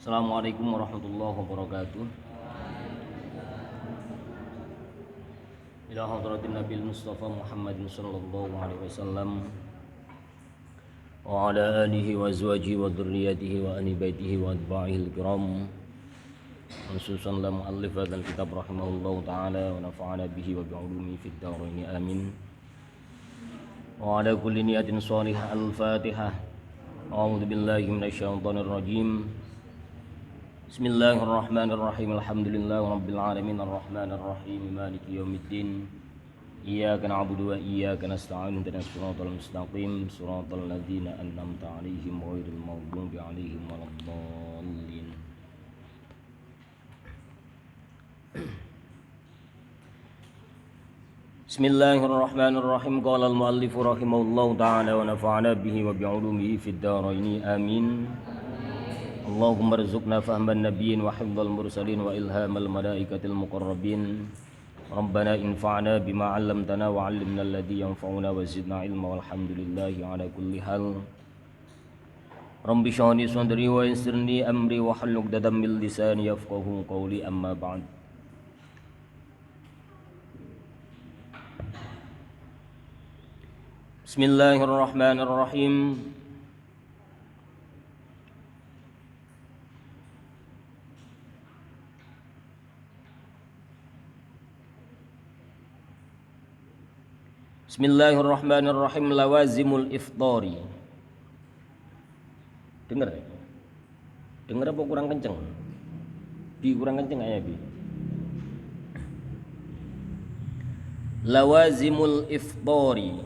Assalamualaikum warahmatullahi wabarakatuh. Ila hadratin Nabil Mustafa Muhammadin sallallahu alaihi wasallam wa ala alihi wa azwajihi wa dzurriyyatihi wa ahli baitihi wa atba'ihil kiram. Khususan la muallif hadzal kitab rahimahullahu taala wa nafa'ana bihi wa bi'ulumi fid dharain amin. Wa ala kulli niyatin shalihah al-Fatihah. A'udzu billahi minasyaitonir rajim. Bismillahirrahmanirrahim. Alhamdulillahi rabbil alamin arrahmanir rahim maliki yaumiddin. Iyyaka na'budu wa iyyaka nasta'in ihdinas siratal mustaqim siratal ladzina an'amta 'alaihim ghairil maghdubi 'alaihim waladdallin. Bismillahirrahmanirrahim. Qala al-muallif rahimahullahu ta'ala wa nafa'ana bihi wa bi'ulumihi fid dharain amin. Allahumma rzuqna fahman nabiyyin wa hifdzal mursalin wa ilhamal malaikatil muqarrabin. Rabbana infa'na bima 'allamtana wa 'allimna alladhi yanfa'una wa zidna ilma walhamdulillahi 'ala kulli hal. Rabbi shrah li sadri wa yassirli amri wa hlul 'uqdatam min lisani yafqahu qawli amma ba'd. Bismillahirrahmanirrahim. Bismillahirrahmanirrahim. Lawazimul iftari. Dengar ya? Dengar apa kurang kenceng? Bi kurang kenceng ayah bi. Lawazimul iftari.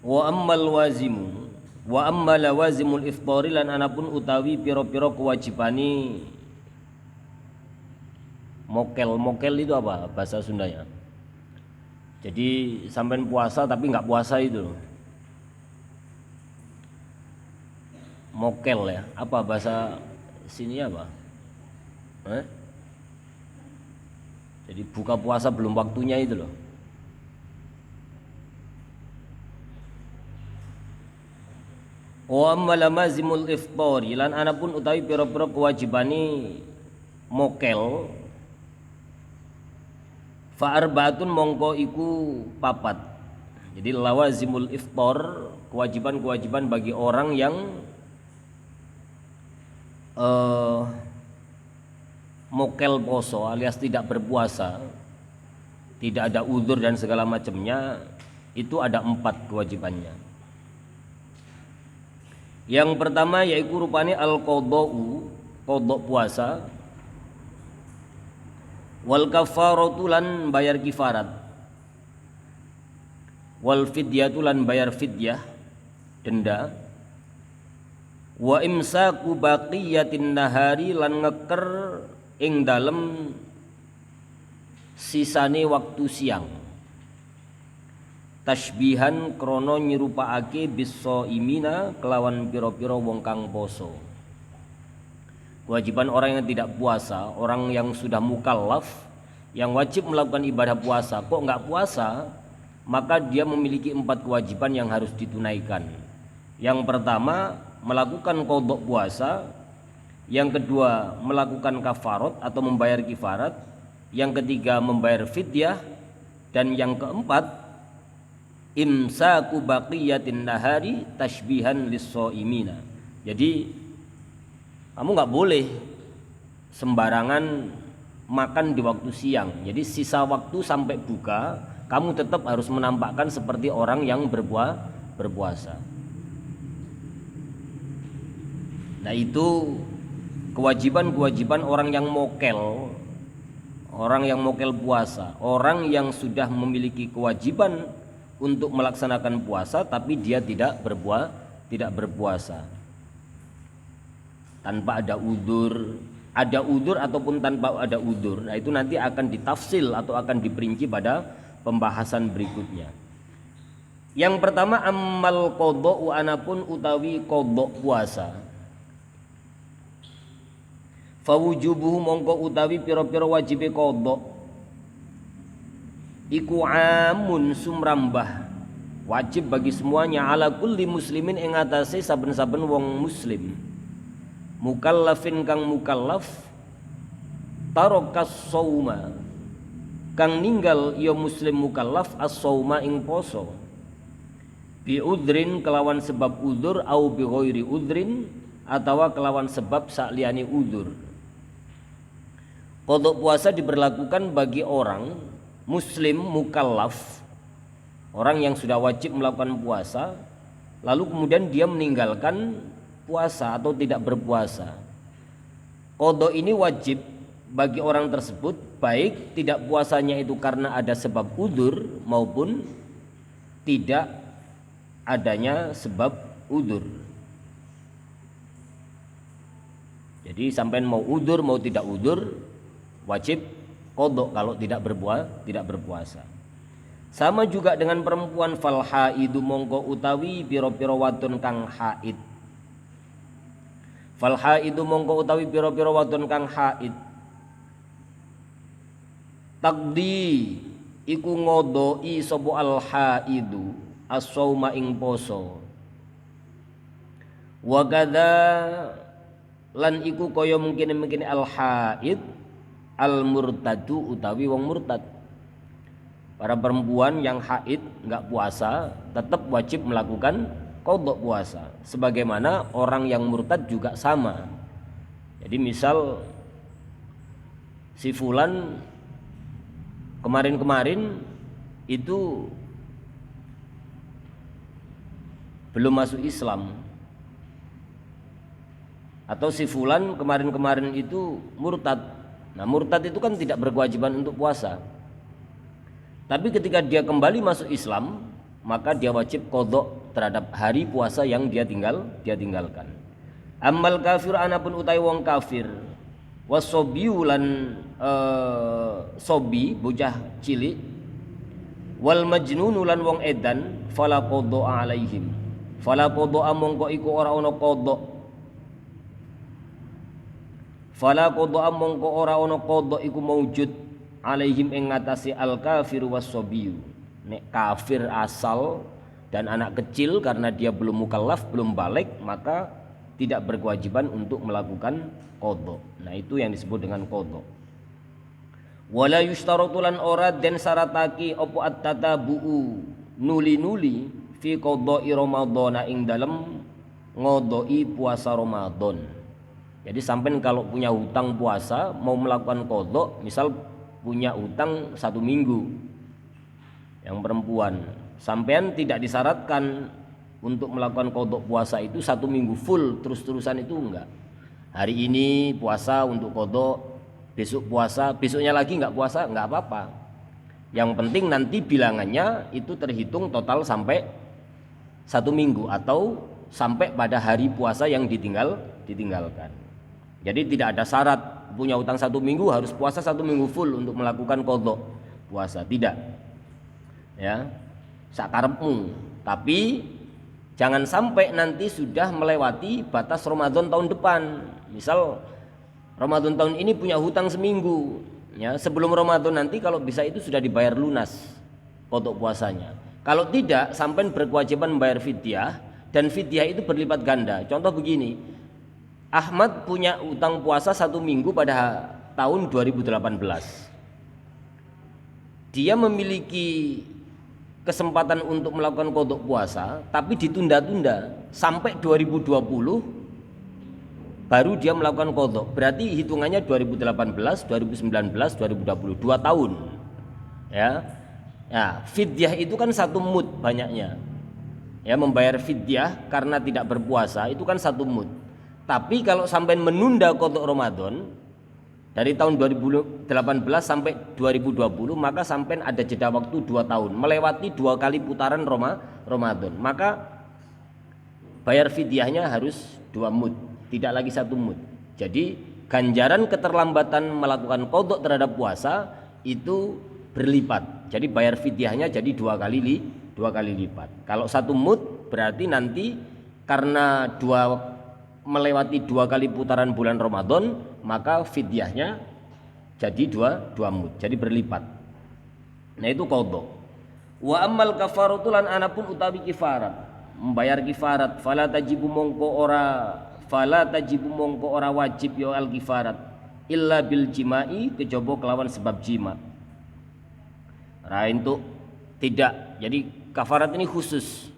Wa ammal wazimu wa amma lawazimul iftari lan anapun utawi pira-pira kewajibane mokel. Mokel itu apa bahasa Sundanya? Jadi sampean puasa tapi nggak puasa itu mokel ya. Apa bahasa sini apa? Jadi buka puasa belum waktunya itu loh. Wa amma lamazimul iftari lan anapun utawi pira-pira kewajibane mokel fa arbaatun mongko iku papat. Jadi lawazimul iftar, kewajiban-kewajiban bagi orang yang mokel poso alias tidak berpuasa, tidak ada uzur dan segala macamnya, itu ada 4 kewajibannya. Yang pertama yaitu rupane al-qadha'u, qadha' puasa, wal kafaratu lan bayar kifarat, wal fidyatu lan bayar fidyah denda, wa imsaku baqiyatin nahari lan ngeker ing dalem sisane waktu siang. Tasbihan krono nyerupakake biso imina kelawan piro-piro wong kang poso. Kewajiban orang yang tidak puasa, orang yang sudah mukallaf, yang wajib melakukan ibadah puasa, kok nggak puasa, maka dia memiliki 4 kewajiban yang harus ditunaikan. Yang pertama melakukan qadha puasa, yang kedua melakukan kafarat atau membayar kifarat, yang ketiga membayar fidyah, dan yang keempat imsaku baqiyatin nahari tashbihan lis-shaimina. Jadi kamu nggak boleh sembarangan makan di waktu siang. Jadi sisa waktu sampai buka kamu tetap harus menampakkan seperti orang yang berpuasa. Nah itu kewajiban-kewajiban orang yang mokel, orang yang mokel puasa, orang yang sudah memiliki kewajiban untuk melaksanakan puasa tapi dia tidak berpuasa tanpa ada udzur, ada udzur ataupun tanpa ada udzur. Nah itu nanti akan ditafsil atau akan diperinci pada pembahasan berikutnya. Yang pertama ammal qadha anapun utawi qadha puasa, fawujubuhu mongko utawi pira-pira wajibe qadha iku amun sumrambah wajib bagi semuanya ala kulli muslimin ing atase saben-saben wong muslim mukallafin kang mukallaf tarokas sauma kang ninggal ya muslim mukallaf as-sauma ing poso bi udrin kelawan sebab udzur au bi ghairi udrin atawa kelawan sebab sakliyane udzur. Qada puasa diberlakukan bagi orang muslim mukallaf, orang yang sudah wajib melakukan puasa lalu kemudian dia meninggalkan puasa atau tidak berpuasa. Qada ini wajib bagi orang tersebut baik tidak puasanya itu karena ada sebab udzur maupun tidak adanya sebab udzur. Jadi sampai mau udzur mau tidak udzur wajib qada kalau tidak berpuasa. Sama juga dengan perempuan fal haidu mongko utawi pira-pira wadon kang haid. Fal haidu mongko utawi pira-pira wadon kang haid. Takdi iku ngodoi sapa al haidu as-sauma ing poso. Wa kadza lan iku kaya mungkin al haid al murtadu utawi wong murtad. Para perempuan yang haid enggak puasa tetap wajib melakukan qada puasa sebagaimana orang yang murtad juga sama. Jadi misal si fulan kemarin-kemarin itu belum masuk Islam, atau si fulan kemarin-kemarin itu murtad. Nah, murtad itu kan tidak berkewajiban untuk puasa. Tapi ketika dia kembali masuk Islam, maka dia wajib qada terhadap hari puasa yang dia tinggalkan. Ammal kafir anapun utai wong kafir, wasobiu lan sobi bocah cilik, wal majnunu lan wong edan, fala qada alaihim. Fala qada mongko iku ora ana qada. Fala qada mongko ora ana qada iku maujud alaihim ing ngatasi al kafir wasobiu. Nek kafir asal dan anak kecil karena dia belum mukallaf, belum balik, maka tidak berkewajiban untuk melakukan qada. Nah, itu yang disebut dengan qada. Wala yushtaratu lan ora den syaratake apa at-tatabu'u nuli-nuli fi qada'i ramadhana ing dalem ngodoi puasa Ramadan. Jadi sampean kalau punya hutang puasa mau melakukan qada, misal punya hutang 1 minggu yang perempuan, sampean tidak disyaratkan untuk melakukan qada puasa itu 1 minggu full terus-terusan, itu enggak. Hari ini puasa untuk qada, besok puasa, besoknya lagi enggak puasa, enggak apa-apa. Yang penting nanti bilangannya itu terhitung total sampai 1 minggu atau sampai pada hari puasa yang ditinggalkan. Jadi tidak ada syarat punya hutang 1 minggu harus puasa 1 minggu full untuk melakukan qada puasa, tidak. Ya, sakarepmu. Tapi jangan sampai nanti sudah melewati batas Ramadan tahun depan. Misal Ramadan tahun ini punya hutang seminggu, ya, sebelum Ramadan nanti kalau bisa itu sudah dibayar lunas qada puasanya. Kalau tidak, sampai berkewajiban membayar fidyah, dan fidyah itu berlipat ganda. Contoh begini, Ahmad punya utang puasa 1 minggu pada tahun 2018. Dia memiliki kesempatan untuk melakukan qada puasa, tapi ditunda-tunda sampai 2020 baru dia melakukan qada. Berarti hitungannya 2018, 2019, 2020, 2 tahun. Ya. Nah, fidyah itu kan 1 mud banyaknya. Ya, membayar fidyah karena tidak berpuasa itu kan 1 mud. Tapi kalau sampai menunda qada Ramadan dari tahun 2018 sampai 2020, maka sampai ada jeda waktu 2 tahun, melewati 2 kali putaran Ramadan. Maka bayar fidyahnya harus 2 mud, tidak lagi 1 mud. Jadi ganjaran keterlambatan melakukan qada terhadap puasa itu berlipat. Jadi bayar fidyahnya jadi 2 kali lipat. Kalau 1 mud berarti nanti karena melewati 2 kali putaran bulan Ramadan, maka fidyahnya jadi 2 mud, jadi berlipat. Nah itu qadha. Wa ammal kafaratu lan anapun utawi kifarat, membayar kifarat, fala tajibu mongko ora wajib ya al kifarat illa bil jima'i, kejaba kelawan sebab jima. Nah itu tidak. Jadi kafarat ini khusus.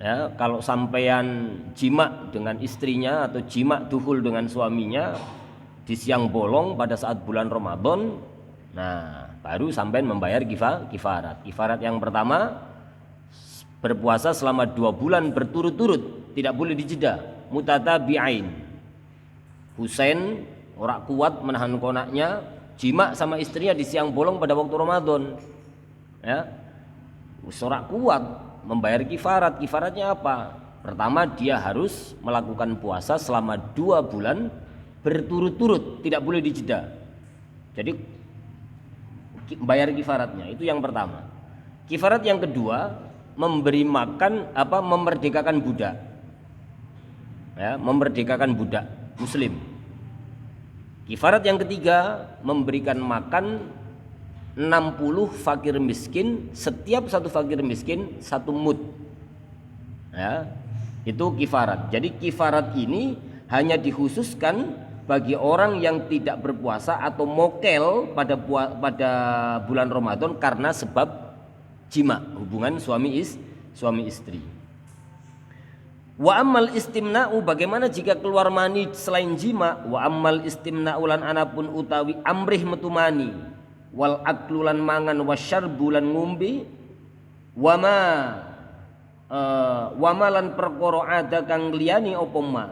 Ya, kalau sampean jima dengan istrinya atau jima duhul dengan suaminya di siang bolong pada saat bulan Ramadan, nah baru sampean membayar kifarat. Kifarat yang pertama berpuasa selama 2 bulan berturut-turut, tidak boleh dijeda, mutatabi'ain. Husain ora kuat menahan konaknya, jima sama istrinya di siang bolong pada waktu Ramadan. Ya. Ora kuat membayar kifarat. Kifaratnya apa? Pertama, dia harus melakukan puasa selama 2 bulan berturut-turut, tidak boleh dijeda. Jadi bayar kifaratnya, itu yang pertama. Kifarat yang kedua, memberi makan memerdekakan budak. Ya, memerdekakan budak muslim. Kifarat yang ketiga, memberikan makan 60 fakir miskin, setiap satu fakir miskin 1 mud. Ya, itu kifarat. Jadi kifarat ini hanya dikhususkan bagi orang yang tidak berpuasa atau mokel pada bulan Ramadan karena sebab jima, hubungan suami istri. Wa ammal istimna'u, bagaimana jika keluar mani selain jima? Wa ammal istimna'u lan anapun utawi amrih metu mani, wal aklu lan mangan, wasyarbu lan ngombe, wama lan perkara ada kang liyane apa ma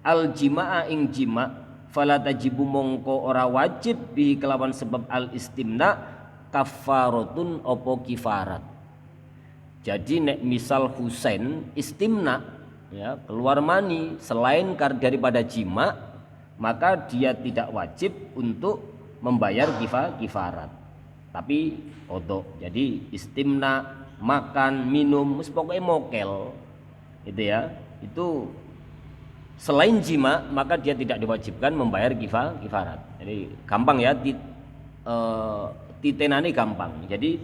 al jimaa ing jima, fala tajibu mongko ora wajib bi kelawan sebab al istimna kafaratun apa kifarat. Jadi nek misal Husain istimna, ya, keluar mani selain daripada jima, maka dia tidak wajib untuk membayar kifarat, tapi qadha. Jadi istimna, makan, minum, pokoknya mokel itu ya, itu selain jima maka dia tidak diwajibkan membayar kifarat. Jadi gampang ya, titenane gampang. Jadi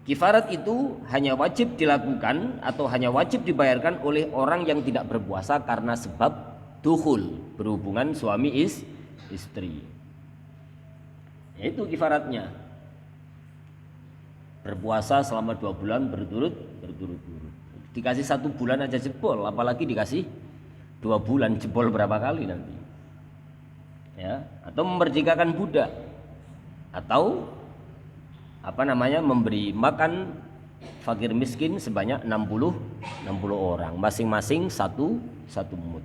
kifarat itu hanya wajib dilakukan atau hanya wajib dibayarkan oleh orang yang tidak berpuasa karena sebab dukhul, berhubungan suami istri. Itu kifaratnya, berpuasa selama 2 bulan berturut-turut. Dikasih 1 bulan aja jebol, apalagi dikasih 2 bulan, jebol berapa kali nanti. Ya, atau memerdekakan budak, atau memberi makan fakir miskin sebanyak 60 orang, masing-masing satu mud.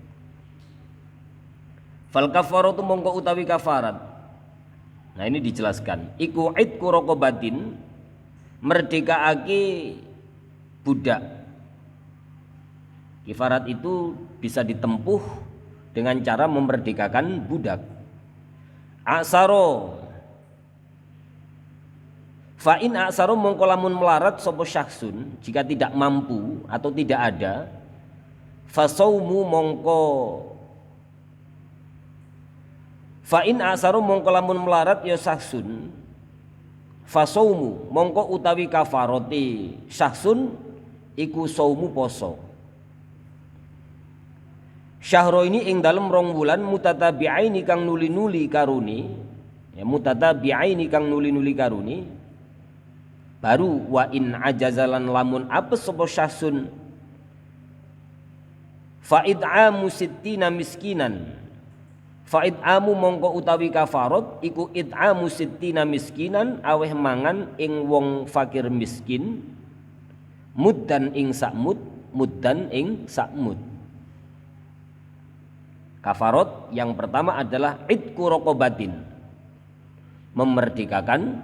Fal kafaratu mongko utawi kafarat. Nah ini dijelaskan, iku idku raqabatin, merdekaake budak. Kifarat itu bisa ditempuh dengan cara memerdekakan budak. Asaro, fa in asaro mongko lamun melarat sapa syakhsun, jika tidak mampu atau tidak ada, fasaumu mongko fa in asaru mongko lamun melarat ya sahsun, fasaumu mongko utawi kafaroti sahsun iku saumu poso. Syahro ini ing dalem 2 bulan mutatabi'aini kang nuli-nuli karuni, ya, mutatabi'aini kang nuli-nuli karuni. Baru wa in ajazalan lamun apes sapa sahsun fa id'amu sittina miskinan. Fa'id amu mongko utawi kafarot iku it'amu sittina miskinan, aweh mangan ing wong fakir miskin muddan ing sakmud, muddan ing sakmud. Kafarot yang pertama adalah idku raqabatin, memerdekakan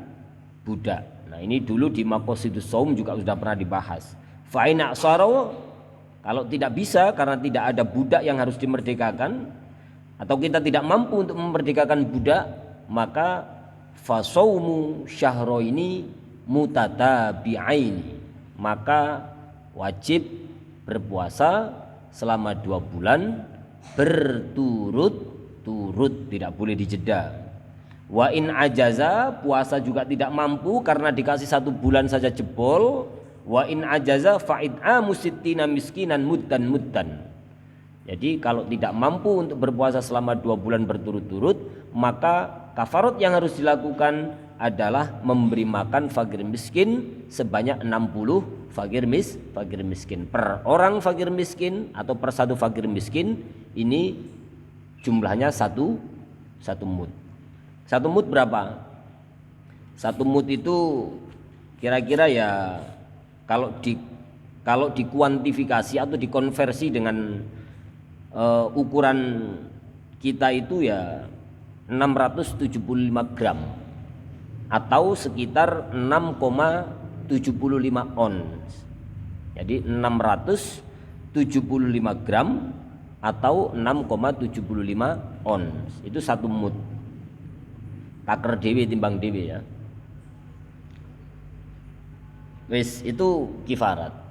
budak. Nah ini dulu di maqasidus shaum juga sudah pernah dibahas. Fa'in a'sara, kalau tidak bisa karena tidak ada budak yang harus dimerdekakan, atau kita tidak mampu untuk memerdekakan budak, maka fasaumu syahroini mutatabi'aini, maka wajib berpuasa selama 2 bulan berturut-turut, tidak boleh dijeda. Wa in ajaza, puasa juga tidak mampu karena dikasih 1 bulan saja jebol. Wa in ajaza fa'id'amu sittina miskinan muddan muddan. Jadi kalau tidak mampu untuk berpuasa selama 2 bulan berturut-turut, maka kafarat yang harus dilakukan adalah memberi makan fakir miskin sebanyak 60 fakir miskin. Per orang fakir miskin atau per 1 fakir miskin ini jumlahnya 1 mud. 1 mud berapa? 1 mud itu kira-kira ya kalau dikuantifikasi atau dikonversi dengan ukuran kita itu ya 675 gram atau sekitar 6,75 ons. Jadi 675 gram atau 6,75 ons. Itu 1 mud. Taker dewe timbang dewe ya. Wis itu kifarat.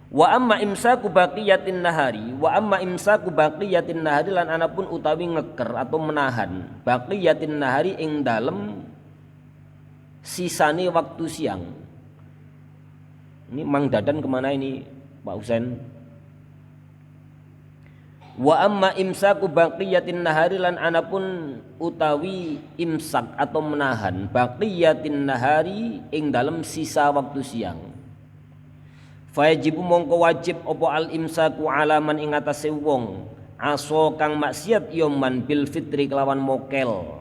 Wa amma imsaku baqiyatin nahari, wa amma imsaku baqiyatin nahari lan anapun utawi ngeker atau menahan baqiyatin nahari ing dalem sisane waktu siang. Ini Mang Dadan kemana ini Pak Husain? Wa amma imsaku baqiyatin nahari lan anapun utawi imsak atau menahan baqiyatin nahari ing dalem sisa waktu siang. Fayajibu mongko wajib opo al imsaku alaman ing atase wong aso kang maksiat yoman bil fitri kelawan mokel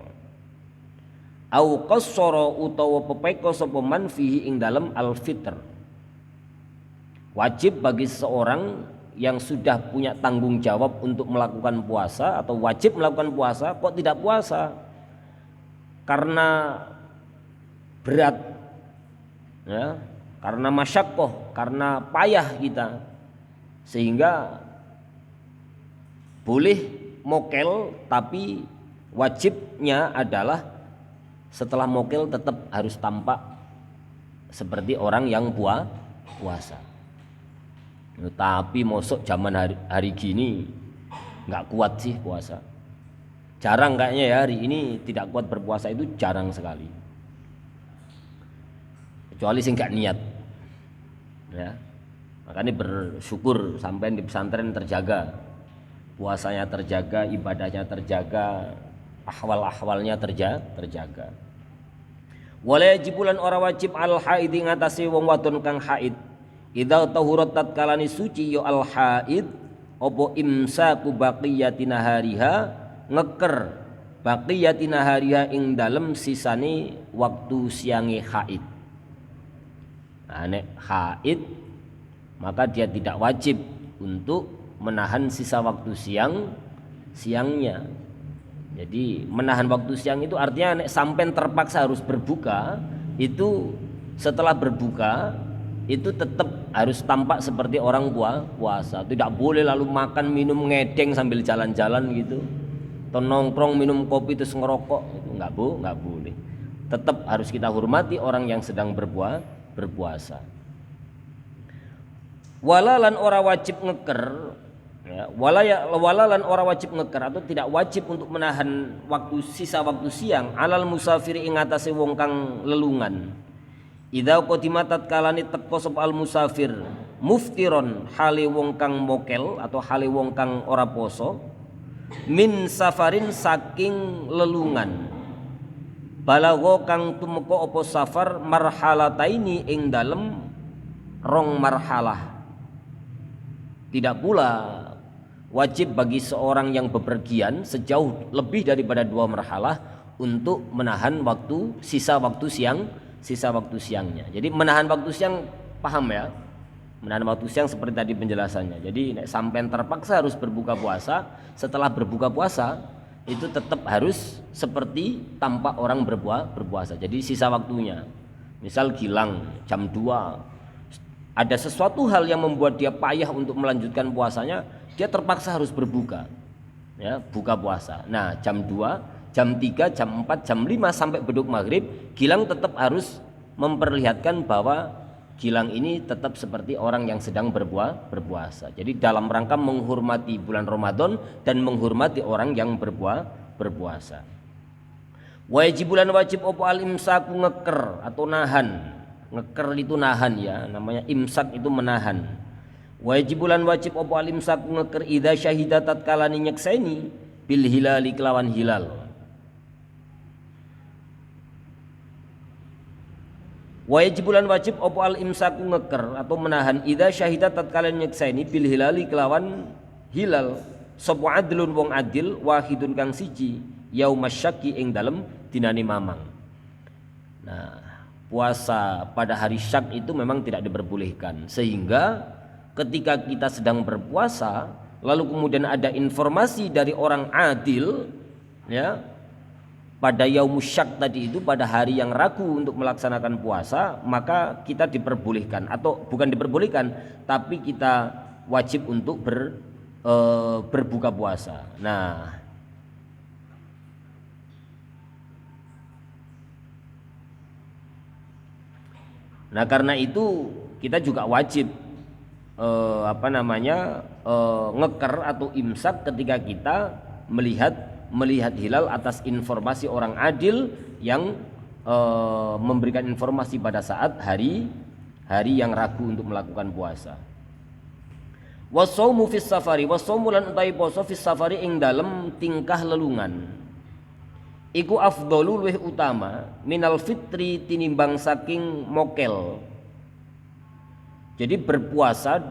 au qassara utawa pepeko sapa man fihi ing dalem al fitr. Wajib bagi seseorang yang sudah punya tanggung jawab untuk melakukan puasa atau wajib melakukan puasa kok tidak puasa karena berat ya, karena masyaqqah, karena payah kita, sehingga boleh mokel, tapi wajibnya adalah setelah mokel tetap harus tampak seperti orang yang puasa. Tapi mosok zaman hari gini nggak kuat sih puasa. Jarang kayaknya ya hari ini tidak kuat berpuasa itu jarang sekali. Kecuali sih nggak niat. Ya. Makanya bersyukur sampai di pesantren terjaga. Puasanya terjaga, ibadahnya terjaga, ahwal-ahwalnya terjaga. Wala yajibulan ora wajib al haid ing atase wong wadon kang haid. Idza tahurat tatkalani suci yo al haid opo imsaku baqiyatina hariha ngeker baqiyatina hariha ing dalem sisane waktu siange haid. Nah, nek haid maka dia tidak wajib untuk menahan sisa waktu siangnya. Jadi menahan waktu siang itu artinya nek sampai terpaksa harus berbuka, itu setelah berbuka itu tetap harus tampak seperti orang puasa. Tidak boleh lalu makan minum ngedeng sambil jalan-jalan gitu, atau nongkrong minum kopi terus ngerokok, itu nggak boleh. Tetap harus kita hormati orang yang sedang berpuasa. Walalan ora wajib ngeker, ya, walalan ora wajib ngeker atau tidak wajib untuk menahan sisa waktu siang alal musafiri ing atase wong kang lelungan. Idza qadima tatkalane teka sapa al musafir muftiron hale wong kang mokel atau hale wong kang ora poso min safarin saking lelungan balagha kang tumeka apa safar marhalataini ing dalem rong marhalah. Tidak pula wajib bagi seorang yang bepergian sejauh lebih daripada 2 marhalah untuk menahan sisa waktu siangnya. Jadi menahan waktu siang, paham ya? Menahan waktu siang seperti tadi penjelasannya. Jadi sampai terpaksa harus berbuka puasa, setelah berbuka puasa itu tetap harus seperti tampak orang berpuasa. Jadi sisa waktunya. Misal gilang jam 2, ada sesuatu hal yang membuat dia payah untuk melanjutkan puasanya, dia terpaksa harus berbuka. Ya, buka puasa. Nah, jam 2 jam 3, jam 4, jam 5 sampai beduk maghrib, gilang tetap harus memperlihatkan bahwa gilang ini tetap seperti orang yang sedang berpuasa. Jadi dalam rangka menghormati bulan Ramadan dan menghormati orang yang berpuasa. Wajibulan wajib opo al imsaku ngeker atau nahan. Ngeker itu nahan ya, namanya imsak itu menahan. Wajibulan wajib opo al imsaku ngeker idza syahida tatkala nyekseni bil hilali kelawan hilal. Wajibulan wajib opo al imsaku ngeker atau menahan idza syahida tatkala nyekseni bil hilali kelawan hilal. Sapa adlun wong adil wahidun kang siji yaumasyaki ing dalem dinane mamang. Nah, puasa pada hari syak itu memang tidak diperbolehkan, sehingga ketika kita sedang berpuasa lalu kemudian ada informasi dari orang adil ya pada yaumus syak tadi itu, pada hari yang ragu untuk melaksanakan puasa, maka kita diperbolehkan, atau bukan diperbolehkan tapi kita wajib untuk berbuka puasa. Nah, karena itu kita juga wajib ngeker atau imsak ketika kita melihat hilal atas informasi orang adil yang memberikan informasi pada saat hari yang ragu untuk melakukan puasa. Wasaumu fis safari, wasaumu lan utawi poso fis safari ing dalem tingkah lelungan. Iku afdhalu luwih utama minal fitri tinimbang saking mokel. Jadi berpuasa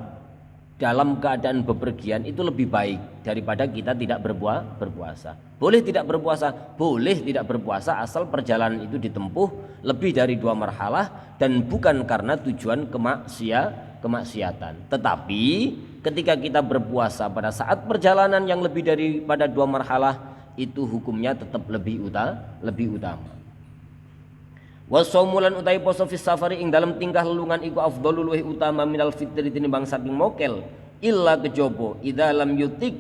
dalam keadaan bepergian itu lebih baik daripada kita tidak berpuasa. Boleh tidak berpuasa? Boleh tidak berpuasa asal perjalanan itu ditempuh lebih dari 2 marhalah dan bukan karena tujuan kemaksiatan. Tetapi ketika kita berpuasa pada saat perjalanan yang lebih daripada 2 marhalah, itu hukumnya tetap lebih utama. Wasaumulan utai poso fis safari ing dalam tingkah lelungan iku afdhalu luwih utama minal fitri tinimbang saking mokel illa kejaba idza lam yutik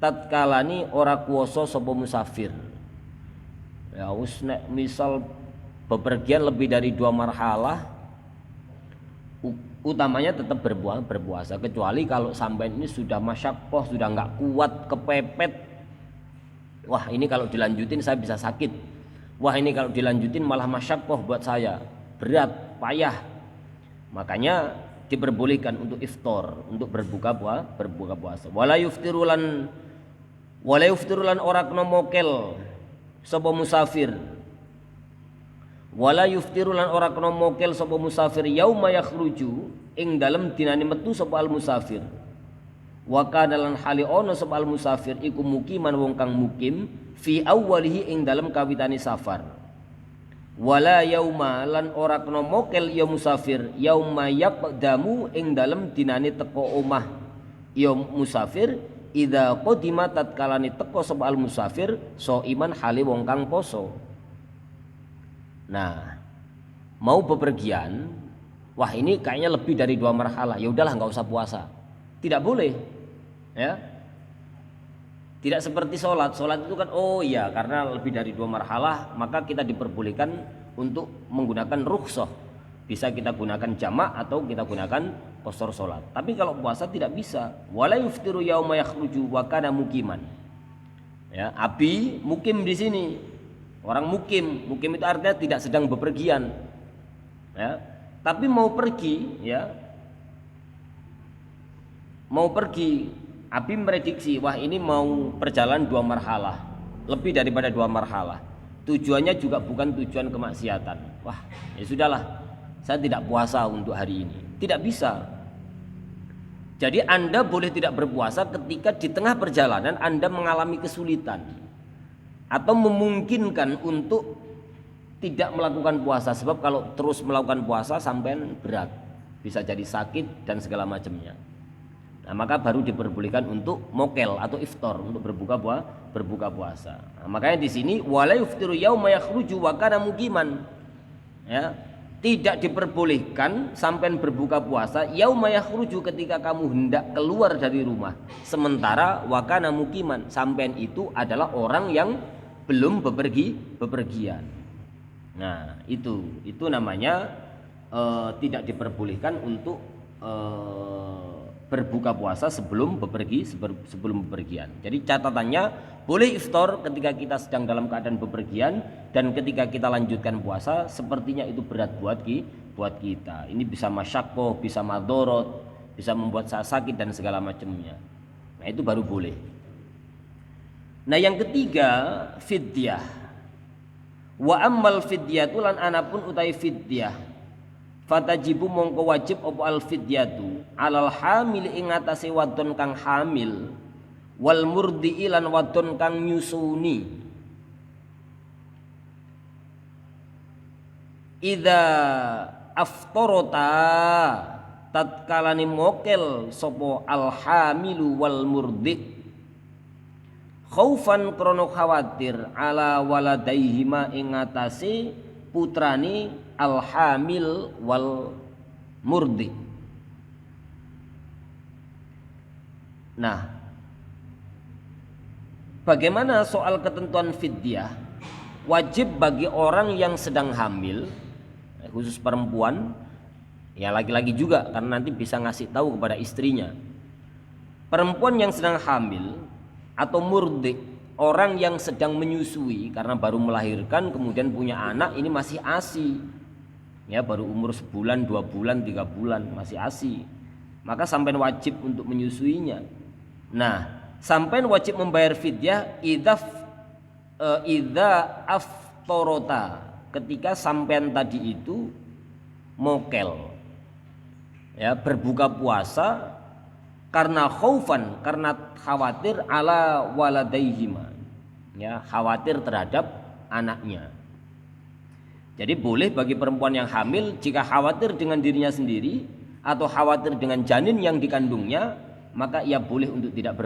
tatkalani ora kuwasa sapa musafir. Ya wis nek misal bepergian lebih dari 2 marhalah, utamanya tetap berpuasa, kecuali kalau sampai ini sudah masyaqqah, sudah enggak kuat, kepepet. Wah, ini kalau dilanjutin saya bisa sakit. Wah, ini kalau dilanjutin malah masyaqqah buat saya, berat, payah. Makanya diperbolehkan untuk iftar, untuk berbuka puasa. Wala yuftirulan ora kena mokel sapa musafir. Wala yuftirulan ora kena mokel sapa musafir yauma yakhruju ing dalem dinane metu sapa al musafir. Wa kana lan hali ono sapa al musafir iku mukiman wong kang mukim fi awwalihi ing dalem kawitane safar. Wala yauma lan ora kena mokel ya musafir yauma yaqdamu ing dalem dinane teko omah ya musafir idza qadima tatkalane teko sapa al musafir so iman hali wong kang poso. Nah, mau bepergian, wah ini kayaknya lebih dari 2 marhalah, ya udahlah enggak usah puasa. Tidak boleh. Ya, tidak seperti sholat itu kan karena lebih dari 2 marhalah maka kita diperbolehkan untuk menggunakan rukhsah, bisa kita gunakan jamak atau kita gunakan qashar sholat. Tapi kalau puasa tidak bisa. Wala yuftiru yauma yakhruju wa kana mukiman. Ya, abi mukim di sini, orang mukim itu artinya tidak sedang bepergian, ya, tapi mau pergi, ya, mau pergi. Abi memprediksi, wah ini mau perjalanan 2 marhalah, lebih daripada 2 marhalah. Tujuannya juga bukan tujuan kemaksiatan. Wah, ya sudahlah, saya tidak puasa untuk hari ini. Tidak bisa. Jadi Anda boleh tidak berpuasa ketika di tengah perjalanan Anda mengalami kesulitan atau memungkinkan untuk tidak melakukan puasa. Sebab kalau terus melakukan puasa sampai berat, bisa jadi sakit dan segala macamnya. Nah, maka baru diperbolehkan untuk mokel atau iftar, untuk berbuka puasa. Nah, makanya di sini wala yuftiru yauma yakhruju wa kana muqiman. Ya, tidak diperbolehkan sampai berbuka puasa yauma yakhruju ketika kamu hendak keluar dari rumah. Sementara wa kana muqiman, sampean itu adalah orang yang belum bepergian. Nah, itu namanya tidak diperbolehkan untuk berbuka puasa sebelum bepergian. Jadi catatannya boleh iftar ketika kita sedang dalam keadaan bepergian, dan ketika kita lanjutkan puasa sepertinya itu berat buat kita. Ini bisa masyaqqah, bisa madorot, bisa membuat sakit dan segala macamnya. Nah, itu baru boleh. Nah, yang ketiga fidyah. Wa ammal fidyatu lan anapun utai fidyah, fatajibu mongko wajib apa al fidyatu alal hamil ing atase wadon kang hamil, wal murdi lan wadon kang nyusuni. Idza aftarata tatkalane mokel sapa al hamilu wal murdi, khaufan krono khawatir ala waladaihima ing atase putrani al hamil wal murdi. Nah, bagaimana soal ketentuan fidyah? Wajib bagi orang yang sedang hamil, khusus perempuan, ya laki-laki juga, karena nanti bisa ngasih tahu kepada istrinya. Perempuan yang sedang hamil atau murdi, orang yang sedang menyusui karena baru melahirkan kemudian punya anak, ini masih ASI, ya baru umur sebulan, 2 bulan, 3 bulan, masih ASI, maka sampean wajib untuk menyusuinya. Nah, sampean wajib membayar fidyah idza aftarota, ketika sampean tadi itu mokel, ya berbuka puasa karena khaufan, karena khawatir ala waladaihima, ya khawatir terhadap anaknya. Jadi boleh bagi perempuan yang hamil jika khawatir dengan dirinya sendiri atau khawatir dengan janin yang dikandungnya, maka ia boleh untuk tidak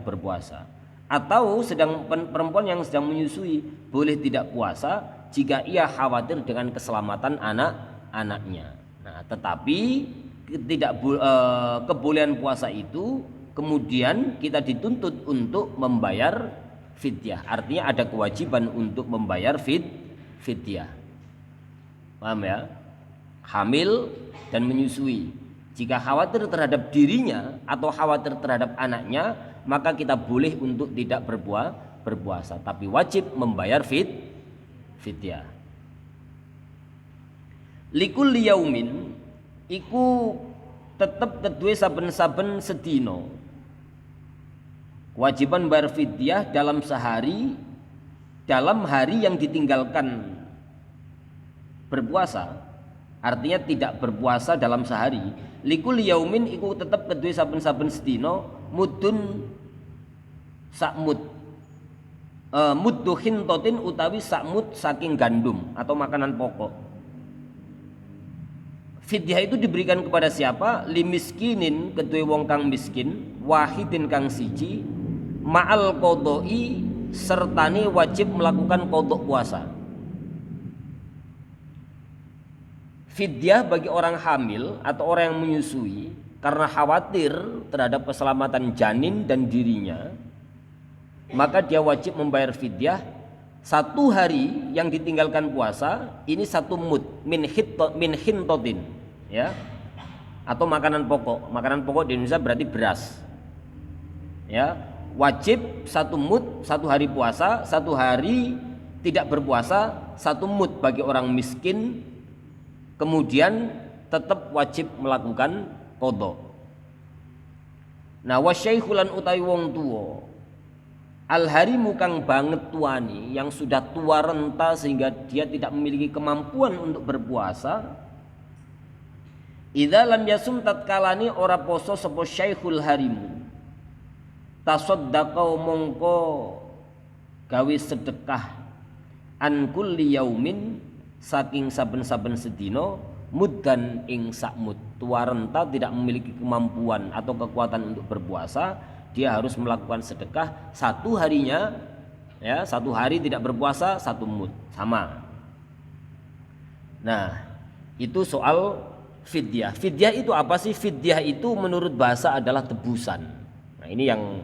berpuasa. Atau perempuan yang sedang menyusui boleh tidak puasa jika ia khawatir dengan keselamatan anak-anaknya. Nah, tetapi kebolehan puasa itu kemudian kita dituntut untuk membayar fidyah. Artinya ada kewajiban untuk membayar fidyah. Paham ya? Hamil dan menyusui, jika khawatir terhadap dirinya atau khawatir terhadap anaknya, maka kita boleh untuk tidak berpuasa, tapi wajib membayar fidyah. Likul yaumin iku tetep kedue saben-saben sedino. Kewajiban bayar fidyah dalam sehari, dalam hari yang ditinggalkan berpuasa, artinya tidak berpuasa dalam sehari. Likul yaumin iku tetep kedue saben-saben sedino mudun sakmud, muddu hintotin utawi sakmud saking gandum atau makanan pokok. Fidyah itu diberikan kepada siapa? Limiskinin, kedue wong kang miskin, wahidin kang siji, ma'al qodoi, sertane wajib melakukan qodok puasa. Fidyah bagi orang hamil atau orang yang menyusui karena khawatir terhadap keselamatan janin dan dirinya, maka dia wajib membayar fidyah 1 hari yang ditinggalkan puasa, ini 1 mud min hintotin, ya, atau makanan pokok. Makanan pokok di Indonesia berarti beras, ya. Wajib 1 mud 1 hari puasa, 1 hari tidak berpuasa, 1 mud bagi orang miskin. Kemudian tetap wajib melakukan qodho. Nah, wasyaikhulan utawi wong tuwa, al harimu kang banget tuani, yang sudah tua renta sehingga dia tidak memiliki kemampuan untuk berpuasa, idza lam yasum tatkalani ora poso sapa syaikhul harimu, tasaddaqa mongko gawe sedekah an kulli yaumin saking saben-saben sedina muddan ing sakmud. Tua renta tidak memiliki kemampuan atau kekuatan untuk berpuasa, dia harus melakukan sedekah 1 harinya, ya, 1 hari tidak berpuasa 1 mud, sama. Nah, itu soal fidyah. Fidyah itu apa sih? Fidyah itu menurut bahasa adalah tebusan. Nah, ini yang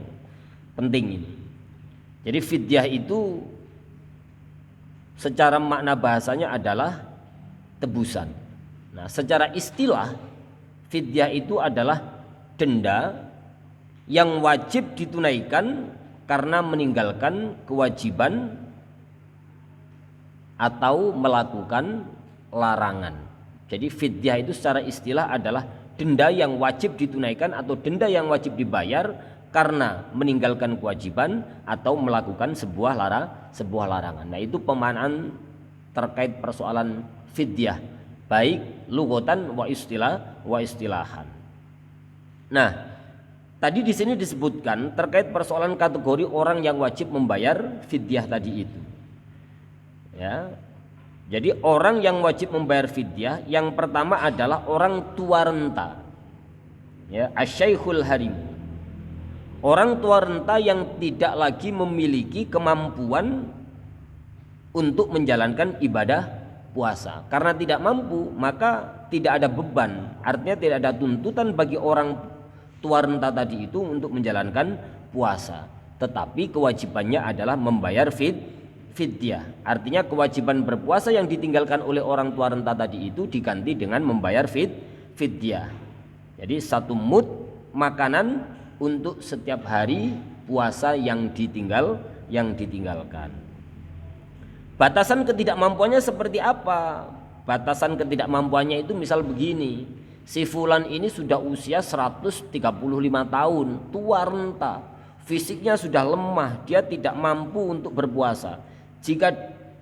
penting ini. Jadi fidyah itu secara makna bahasanya adalah tebusan. Nah, secara istilah fidyah itu adalah denda yang wajib ditunaikan karena meninggalkan kewajiban atau melakukan larangan. Jadi fidyah itu secara istilah adalah denda yang wajib ditunaikan atau denda yang wajib dibayar karena meninggalkan kewajiban atau melakukan sebuah larangan. Nah, itu pemaknaan terkait persoalan fidyah, baik lughatan wa istilahan. Nah, tadi di sini disebutkan terkait persoalan kategori orang yang wajib membayar fidyah tadi itu. Ya. Jadi orang yang wajib membayar fidyah yang pertama adalah orang tua renta. Ya, asyaikhul harim. Orang tua renta yang tidak lagi memiliki kemampuan untuk menjalankan ibadah puasa. Karena tidak mampu, maka tidak ada beban. Artinya tidak ada tuntutan bagi orang tua renta tadi itu untuk menjalankan puasa. Tetapi kewajibannya adalah membayar fidyah. Artinya kewajiban berpuasa yang ditinggalkan oleh orang tua renta tadi itu diganti dengan membayar fidyah. Jadi 1 mud makanan untuk setiap hari puasa yang ditinggalkan. Batasan ketidakmampuannya seperti apa? Batasan ketidakmampuannya itu misal begini, si fulan ini sudah usia 135 tahun, tua renta, fisiknya sudah lemah, dia tidak mampu untuk berpuasa. Jika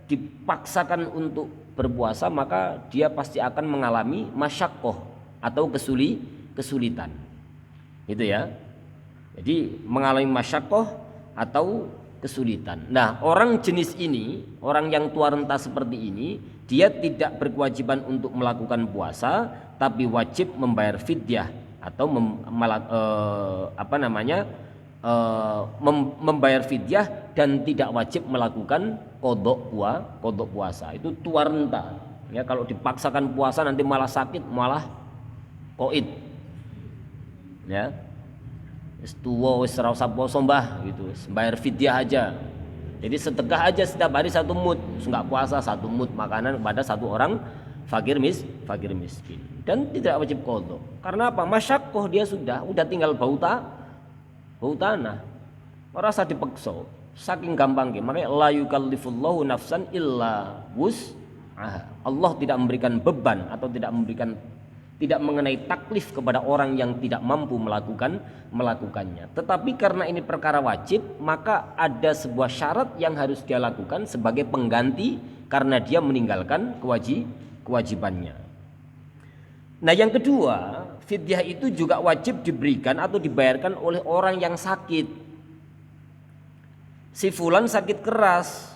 dipaksakan untuk berpuasa, maka dia pasti akan mengalami masyaqqah atau kesulitan. Gitu ya. Jadi mengalami masyaqqah atau kesulitan. Nah, orang jenis ini, orang yang tua renta seperti ini, dia tidak berkewajiban untuk melakukan puasa, tapi wajib membayar fidyah atau membayar fidyah dan tidak wajib melakukan qodok puasa. Itu tua renta. Ya, kalau dipaksakan puasa nanti malah sakit, malah qaid. Ya. Wis tuwa wis ora usah poso mbah gitu, bayar fidyah aja. Jadi sedekah aja setiap hari 1 mud, enggak puasa 1 mud makanan kepada 1 orang fakir miskin. Dan tidak wajib qodok. Karena apa? Masyaqqah dia sudah tinggal bau tanah. Ora usah dipaksa. Saking gampangnya. Makanya la yukallifullahu nafsan illa wus'aha. Allah tidak memberikan beban atau tidak mengenai taklif kepada orang yang tidak mampu melakukannya. Tetapi karena ini perkara wajib, maka ada sebuah syarat yang harus dia lakukan sebagai pengganti karena dia meninggalkan kewajibannya. Nah, yang kedua, fidyah itu juga wajib diberikan atau dibayarkan oleh orang yang sakit. Si fulan sakit keras,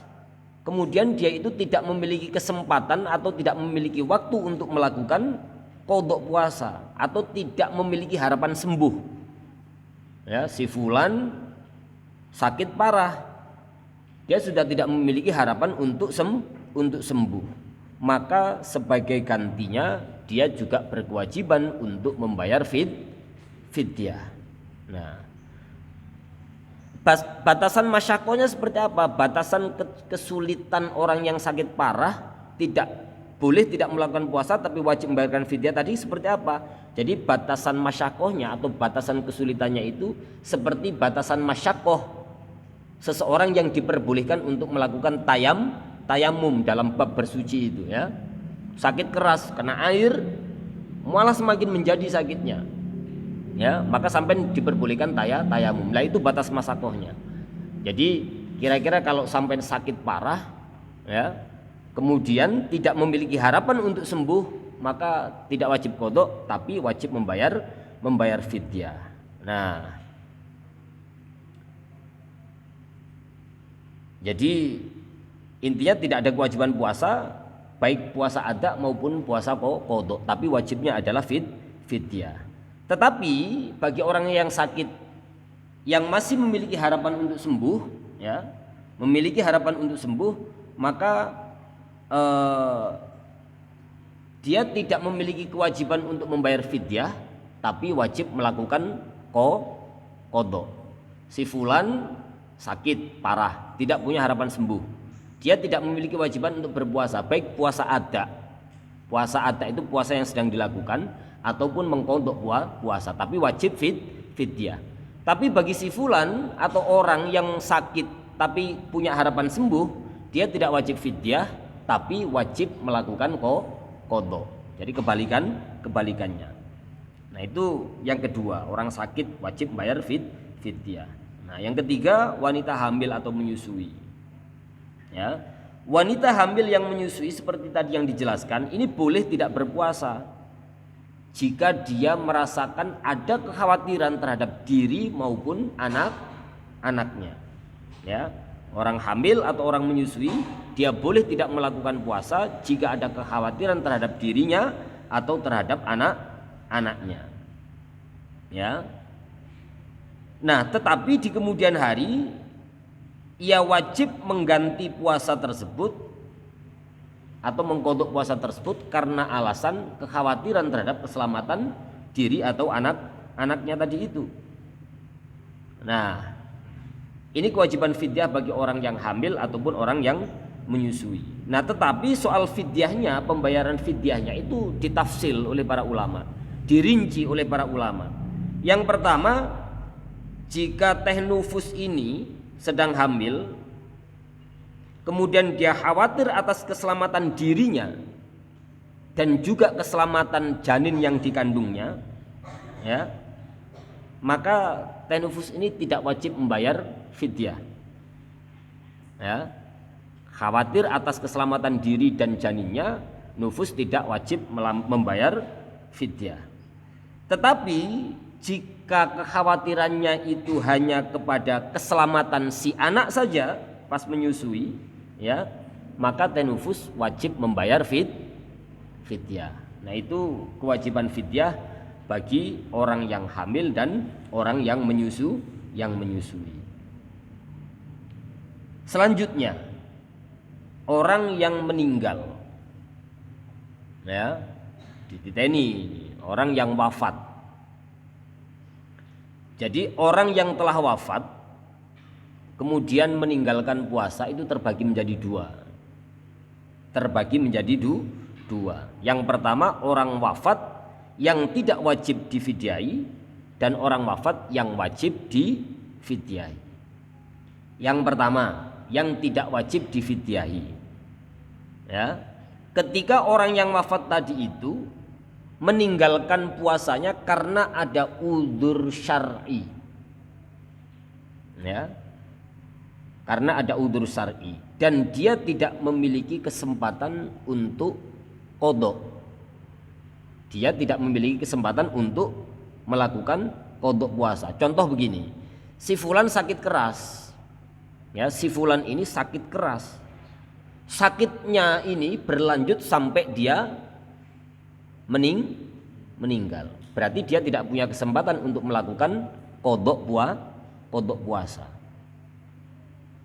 kemudian dia itu tidak memiliki kesempatan atau tidak memiliki waktu untuk melakukan qodok puasa atau tidak memiliki harapan sembuh. Ya, si fulan sakit parah, dia sudah tidak memiliki harapan untuk sembuh. Maka sebagai gantinya dia juga berkewajiban untuk membayar fidyah. Nah, batasan masyaqqahnya seperti apa? Batasan kesulitan orang yang sakit parah tidak melakukan puasa tapi wajib membayarkan fidyah tadi seperti apa? Jadi batasan masyaqqahnya atau batasan kesulitannya itu seperti batasan masyaqqah seseorang yang diperbolehkan untuk melakukan tayamum dalam bab bersuci itu ya. Sakit keras kena air malah semakin menjadi sakitnya. Ya, maka sampai diperbolehkan tayamum. Lah itu batas masyaqqahnya. Jadi kira-kira kalau sampai sakit parah ya, kemudian tidak memiliki harapan untuk sembuh, maka tidak wajib qodok tapi wajib membayar fidyah. Nah, jadi intinya tidak ada kewajiban puasa, baik puasa ada maupun puasa qodok, tapi wajibnya adalah fidyah. Tetapi bagi orang yang sakit yang masih memiliki harapan untuk sembuh ya, maka dia tidak memiliki kewajiban untuk membayar fidyah tapi wajib melakukan qodok. Si fulan sakit parah, tidak punya harapan sembuh, dia tidak memiliki kewajiban untuk berpuasa, baik puasa ada itu puasa yang sedang dilakukan ataupun mengkodok puasa, tapi wajib fidyah. Tapi bagi si fulan atau orang yang sakit tapi punya harapan sembuh, dia tidak wajib fidyah, tapi wajib melakukan kodok. Jadi kebalikannya. Nah itu yang kedua, orang sakit wajib bayar fidyah. Nah yang ketiga, wanita hamil atau menyusui. Ya, wanita hamil yang menyusui seperti tadi yang dijelaskan, ini boleh tidak berpuasa jika dia merasakan ada kekhawatiran terhadap diri maupun anaknya. Ya, orang hamil atau orang menyusui, dia boleh tidak melakukan puasa jika ada kekhawatiran terhadap dirinya atau terhadap anaknya. Ya. Nah, tetapi di kemudian hari ia wajib mengganti puasa tersebut atau mengkodok puasa tersebut karena alasan kekhawatiran terhadap keselamatan diri atau anaknya tadi itu. Nah, ini kewajiban fidyah bagi orang yang hamil ataupun orang yang menyusui. Nah, tetapi soal fidyahnya, pembayaran fidyahnya itu ditafsil oleh para ulama, dirinci oleh para ulama. Yang pertama, jika teh nufus ini sedang hamil, kemudian dia khawatir atas keselamatan dirinya dan juga keselamatan janin yang dikandungnya, ya, maka teh nufus ini tidak wajib membayar fidyah. Ya, khawatir atas keselamatan diri dan janinnya, nufus tidak wajib membayar fidyah. Tetapi jika kekhawatirannya itu hanya kepada keselamatan si anak saja pas menyusui, ya, maka teh nufus wajib membayar fidyah. Nah itu kewajiban fidyah bagi orang yang hamil dan orang yang menyusui. Selanjutnya, orang yang meninggal, ya, dititeni, orang yang wafat. Jadi orang yang telah wafat kemudian meninggalkan puasa itu terbagi menjadi dua. Yang pertama, orang wafat yang tidak wajib difidyahi dan orang wafat yang wajib difidyahi. Yang pertama, yang tidak wajib difidyahi. Ya. Ketika orang yang wafat tadi itu meninggalkan puasanya karena ada udzur syar'i. Ya. Karena ada udzur syar'i dan dia tidak memiliki kesempatan untuk qadha. Dia tidak memiliki kesempatan untuk melakukan qadha puasa. Contoh begini, si fulan sakit keras. Ya, si fulan ini sakit keras. Sakitnya ini berlanjut sampai dia meninggal. Berarti dia tidak punya kesempatan untuk melakukan qadha puasa.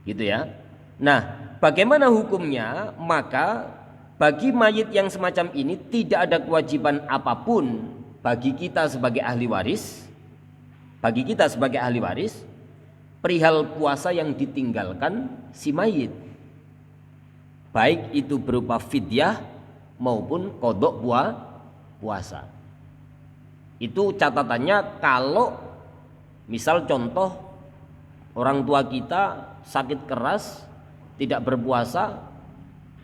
Gitu ya. Nah, bagaimana hukumnya? Maka bagi mayit yang semacam ini tidak ada kewajiban apapun bagi kita sebagai ahli waris. Bagi kita sebagai ahli waris perihal puasa yang ditinggalkan si mayit. Baik itu berupa fidyah maupun qadha puasa. Itu catatannya kalau misal contoh orang tua kita sakit keras tidak berpuasa,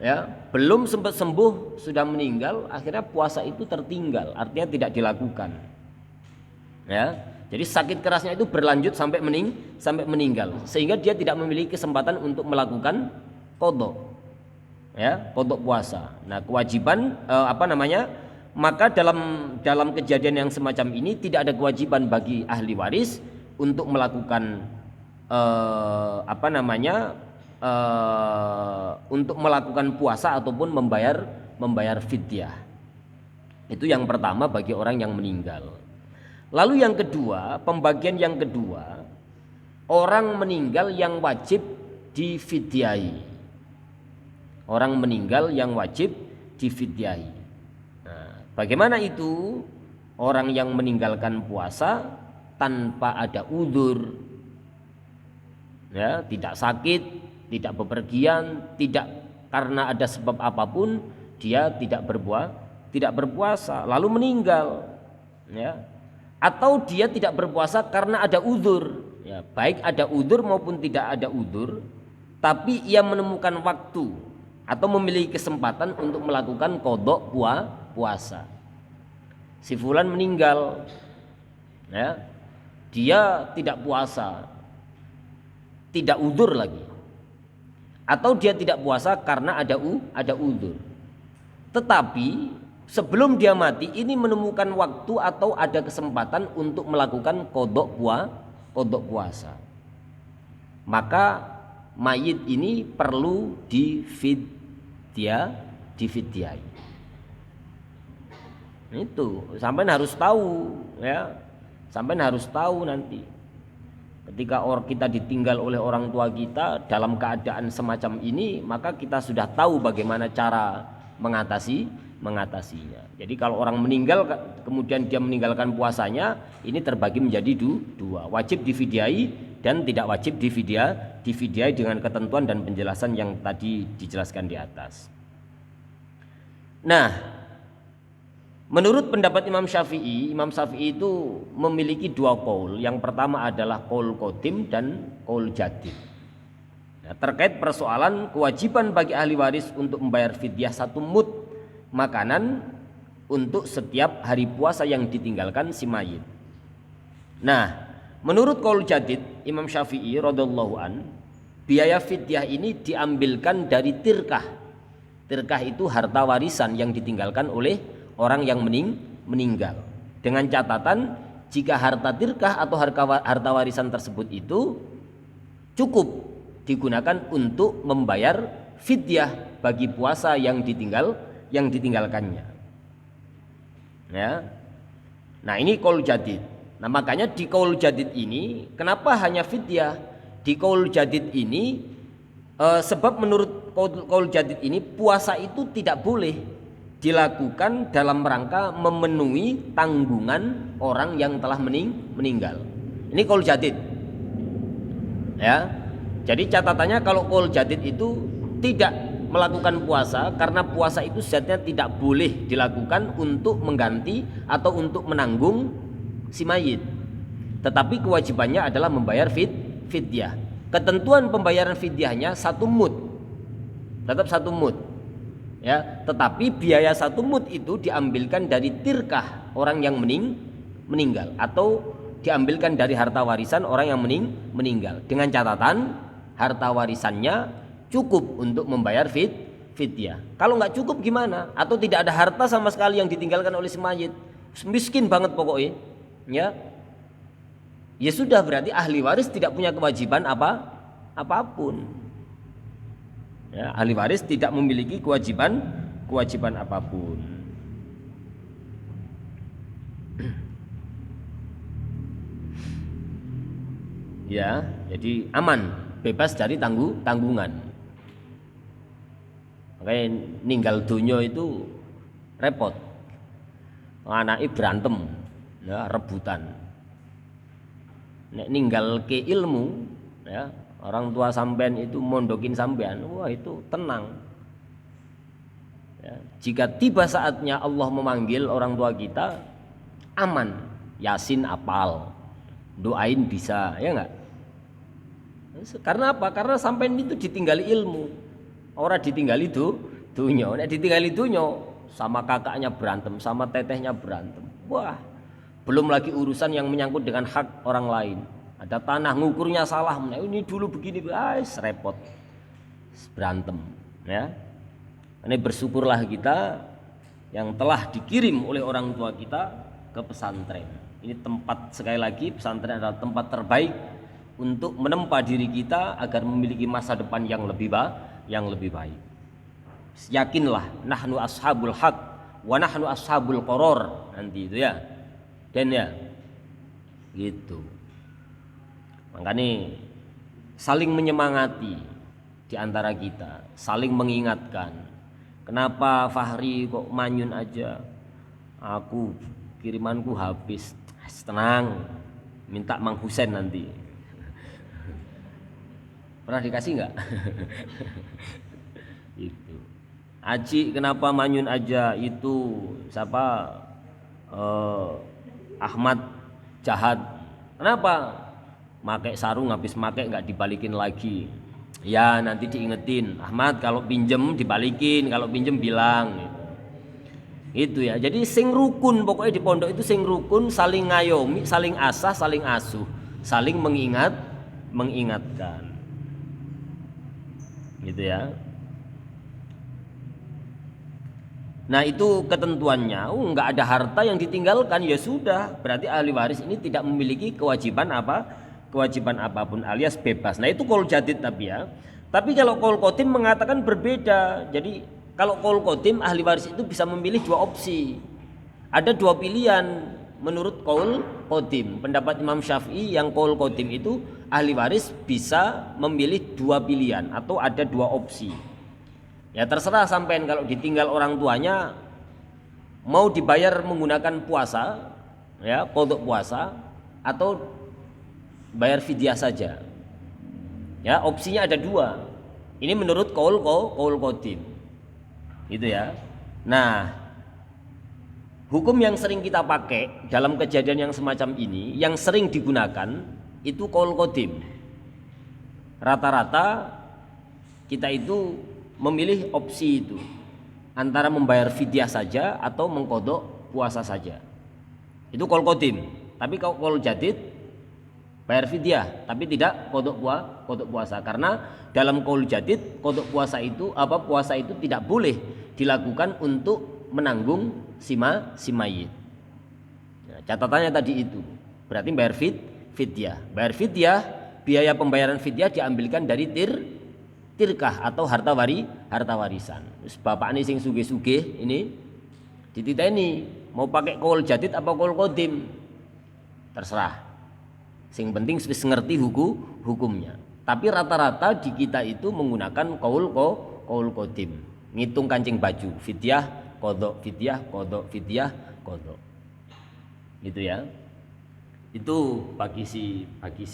ya, belum sempat sembuh sudah meninggal, akhirnya puasa itu tertinggal, artinya tidak dilakukan. Ya, jadi sakit kerasnya itu berlanjut sampai meninggal, sehingga dia tidak memiliki kesempatan untuk melakukan qadha, ya, qadha puasa. Nah, kewajiban maka dalam kejadian yang semacam ini tidak ada kewajiban bagi ahli waris untuk melakukan untuk melakukan puasa ataupun membayar fidyah. Itu yang pertama bagi orang yang meninggal. Lalu yang kedua, pembagian yang kedua, orang meninggal yang wajib difidyahi. Orang meninggal yang wajib difidyahi. Bagaimana itu? Orang yang meninggalkan puasa tanpa ada udzur, ya, tidak sakit, tidak bepergian, tidak karena ada sebab apapun dia tidak berpuasa, lalu meninggal. ya. Atau dia tidak berpuasa karena ada uzur, ya, baik ada uzur maupun tidak ada uzur, tapi ia menemukan waktu atau memiliki kesempatan untuk melakukan qadha puasa. Si fulan meninggal, ya, dia tidak puasa, tidak uzur lagi, atau dia tidak puasa karena ada uzur. Tetapi sebelum dia mati ini menemukan waktu atau ada kesempatan untuk melakukan qadha puasa, maka mayit ini perlu difidyai. Itu sampean harus tahu, ya, sampean harus tahu nanti ketika kita ditinggal oleh orang tua kita dalam keadaan semacam ini, maka kita sudah tahu bagaimana cara mengatasinya. Jadi kalau orang meninggal kemudian dia meninggalkan puasanya, ini terbagi menjadi dua, wajib difidyai dan tidak wajib difidyai dengan ketentuan dan penjelasan yang tadi dijelaskan di atas. Nah, menurut pendapat Imam Syafi'i itu memiliki dua qaul. Yang pertama adalah qaul qadim dan qaul jadid. Nah, terkait persoalan kewajiban bagi ahli waris untuk membayar fidyah 1 mud makanan untuk setiap hari puasa yang ditinggalkan si mayit. Nah, menurut qaul jadid Imam Syafi'i radhiyallahu an, biaya fidyah ini diambilkan dari tirkah. Tirkah itu harta warisan yang ditinggalkan oleh orang yang meninggal. Dengan catatan jika harta tirkah atau harta warisan tersebut itu cukup digunakan untuk membayar fidyah bagi puasa yang ditinggalkannya. Ya. Nah, ini qaul jadid. Nah, makanya di qaul jadid ini kenapa hanya fidyah? Di qaul jadid ini sebab menurut qaul jadid ini puasa itu tidak boleh dilakukan dalam rangka memenuhi tanggungan orang yang telah meninggal. Ini qaul jadid. Ya. Jadi catatannya kalau qaul jadid itu tidak melakukan puasa karena puasa itu zatnya tidak boleh dilakukan untuk mengganti atau untuk menanggung si mayit. Tetapi kewajibannya adalah membayar fidyah. Ketentuan pembayaran fidyahnya 1 mud. Tetap 1 mud. Ya, tetapi biaya 1 mud itu diambilkan dari tirkah orang yang meninggal atau diambilkan dari harta warisan orang yang meninggal dengan catatan harta warisannya cukup untuk membayar fidyah. Kalau nggak cukup gimana? Atau tidak ada harta sama sekali yang ditinggalkan oleh si mayit, miskin banget pokoknya, ya. Ya sudah, berarti ahli waris tidak punya kewajiban apapun. Ya, ahli waris tidak memiliki kewajiban apapun. Ya, jadi aman, bebas dari tanggungan. Makanya ninggal dunia itu repot. Anaknya berantem, ya, rebutan. Nek ninggal ke ilmu, ya, orang tua sampean itu mondokin sampean, wah itu tenang. Ya, jika tiba saatnya Allah memanggil orang tua kita, aman. Yasin apal, doain bisa, ya enggak? Karena apa? Karena sampean itu ditinggali ilmu, orang ditinggali dunya. Nek ditinggali dunya, sama kakaknya berantem, sama tetehnya berantem. Wah, belum lagi urusan yang menyangkut dengan hak orang lain. Ada tanah ngukurnya salah, ini dulu begini, repot, berantem. Ya, ini bersyukurlah kita yang telah dikirim oleh orang tua kita ke pesantren. Ini tempat, sekali lagi, pesantren adalah tempat terbaik untuk menempa diri kita agar memiliki masa depan yang lebih baik. Yakinlah, nahnu ashabul haq wa nahnu ashabul qaror, nanti itu ya. Dan ya gitu. Makanya saling menyemangati di antara kita, saling mengingatkan. Kenapa Fahri kok manyun aja? Aku kirimanku habis. Tenang, minta Mang Husen nanti. Pernah dikasih enggak? Itu. Aji kenapa manyun aja? Itu siapa? Ahmad jahat. Kenapa? Pakai sarung, habis pakai nggak dibalikin lagi. Ya nanti diingetin, Ahmad kalau pinjem dibalikin, kalau pinjem bilang. Itu ya. Jadi sing rukun pokoknya di pondok itu sing rukun, saling ngayomi, saling asah, saling asuh, saling mengingatkan. Gitu ya. Nah itu ketentuannya, nggak ada harta yang ditinggalkan, ya sudah, berarti ahli waris ini tidak memiliki kewajiban apapun alias bebas. Nah itu qaul jadid tapi ya. Tapi kalau qaul qadim mengatakan berbeda. Jadi kalau qaul qadim ahli waris itu bisa memilih dua opsi. Ada dua pilihan menurut qaul qadim. Pendapat Imam Syafi'i yang qaul qadim itu ahli waris bisa memilih dua pilihan atau ada dua opsi. Ya terserah sampean, kalau ditinggal orang tuanya mau dibayar menggunakan puasa, ya qodok puasa, atau bayar fidyah saja. Ya opsinya ada dua. Ini menurut qaul qadim. Gitu ya. Nah, hukum yang sering kita pakai dalam kejadian yang semacam ini, yang sering digunakan itu qaul qadim. Rata-rata kita itu memilih opsi itu antara membayar fidyah saja atau mengkodok puasa saja. Itu qaul qadim. Tapi kalau qaul jadid bayar fidyah tapi tidak kodok puasa, karena dalam qaul jadid kodok puasa itu tidak boleh dilakukan untuk menanggung si mayit. Nah, catatannya tadi itu berarti bayar fidyah. Bayar fidyah, biaya pembayaran fidyah diambilkan dari tirkah atau harta warisan. Terus bapak ini sing sugih-sugih ini dititeni mau pakai qaul jadid apa qaul qadim, terserah. Sing penting wis ngerti hukumnya. Tapi rata-rata di kita itu menggunakan qaul qadim. Ngitung kancing baju, fidyah, qodok, fidyah, qodok, fidyah, qodok. Gitu ya. Itu bagi si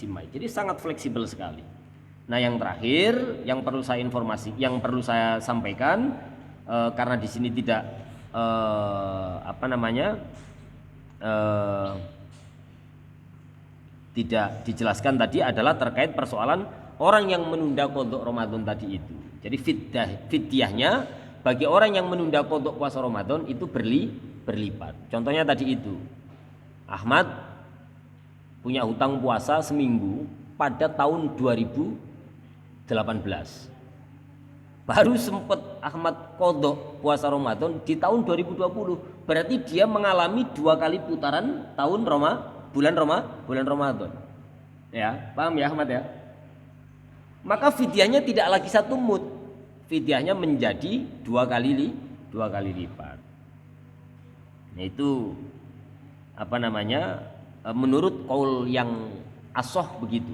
mayit. Jadi sangat fleksibel sekali. Nah yang terakhir yang perlu saya sampaikan, karena di sini tidak tidak dijelaskan tadi, adalah terkait persoalan orang yang menunda qodok Ramadan tadi itu. Jadi fidyahnya bagi orang yang menunda qodok puasa Ramadan itu berlipat. Contohnya tadi itu, Ahmad punya hutang puasa seminggu pada tahun 2018. Baru sempat Ahmad qodok puasa Ramadan di tahun 2020. Berarti dia mengalami dua kali putaran bulan Ramadan. Ya, paham ya Ahmad ya? Maka fidyahnya tidak lagi satu mud. Fidyahnya menjadi dua kali lipat. Nah itu menurut qaul yang asoh begitu.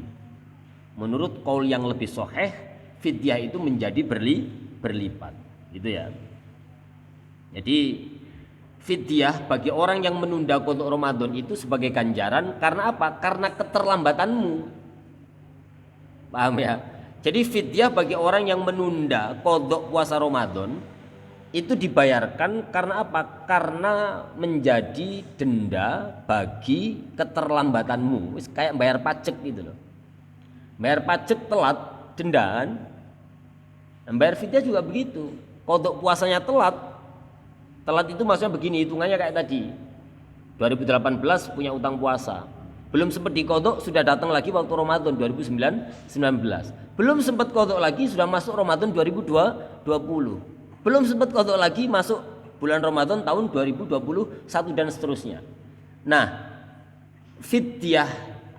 Menurut qaul yang lebih sahih, fidyah itu menjadi berlipat, gitu ya. Jadi fidyah bagi orang yang menunda qodok Ramadan itu sebagai ganjaran karena apa? Karena keterlambatanmu. Paham ya? Jadi fidyah bagi orang yang menunda qodok puasa Ramadan itu dibayarkan karena apa? Karena menjadi denda bagi keterlambatanmu. Kayak bayar pajak gitu loh. Bayar pajak telat, dendaan. Bayar fidyah juga begitu. Qodok puasanya telat. Telat itu maksudnya begini, hitungannya kayak tadi. 2018 punya utang puasa. Belum sempat dikodok, sudah datang lagi waktu Ramadan 2019. Belum sempat kodok lagi, sudah masuk Ramadan 2020. Belum sempat kodok lagi, masuk bulan Ramadan tahun 2021 dan seterusnya. Nah, fidyah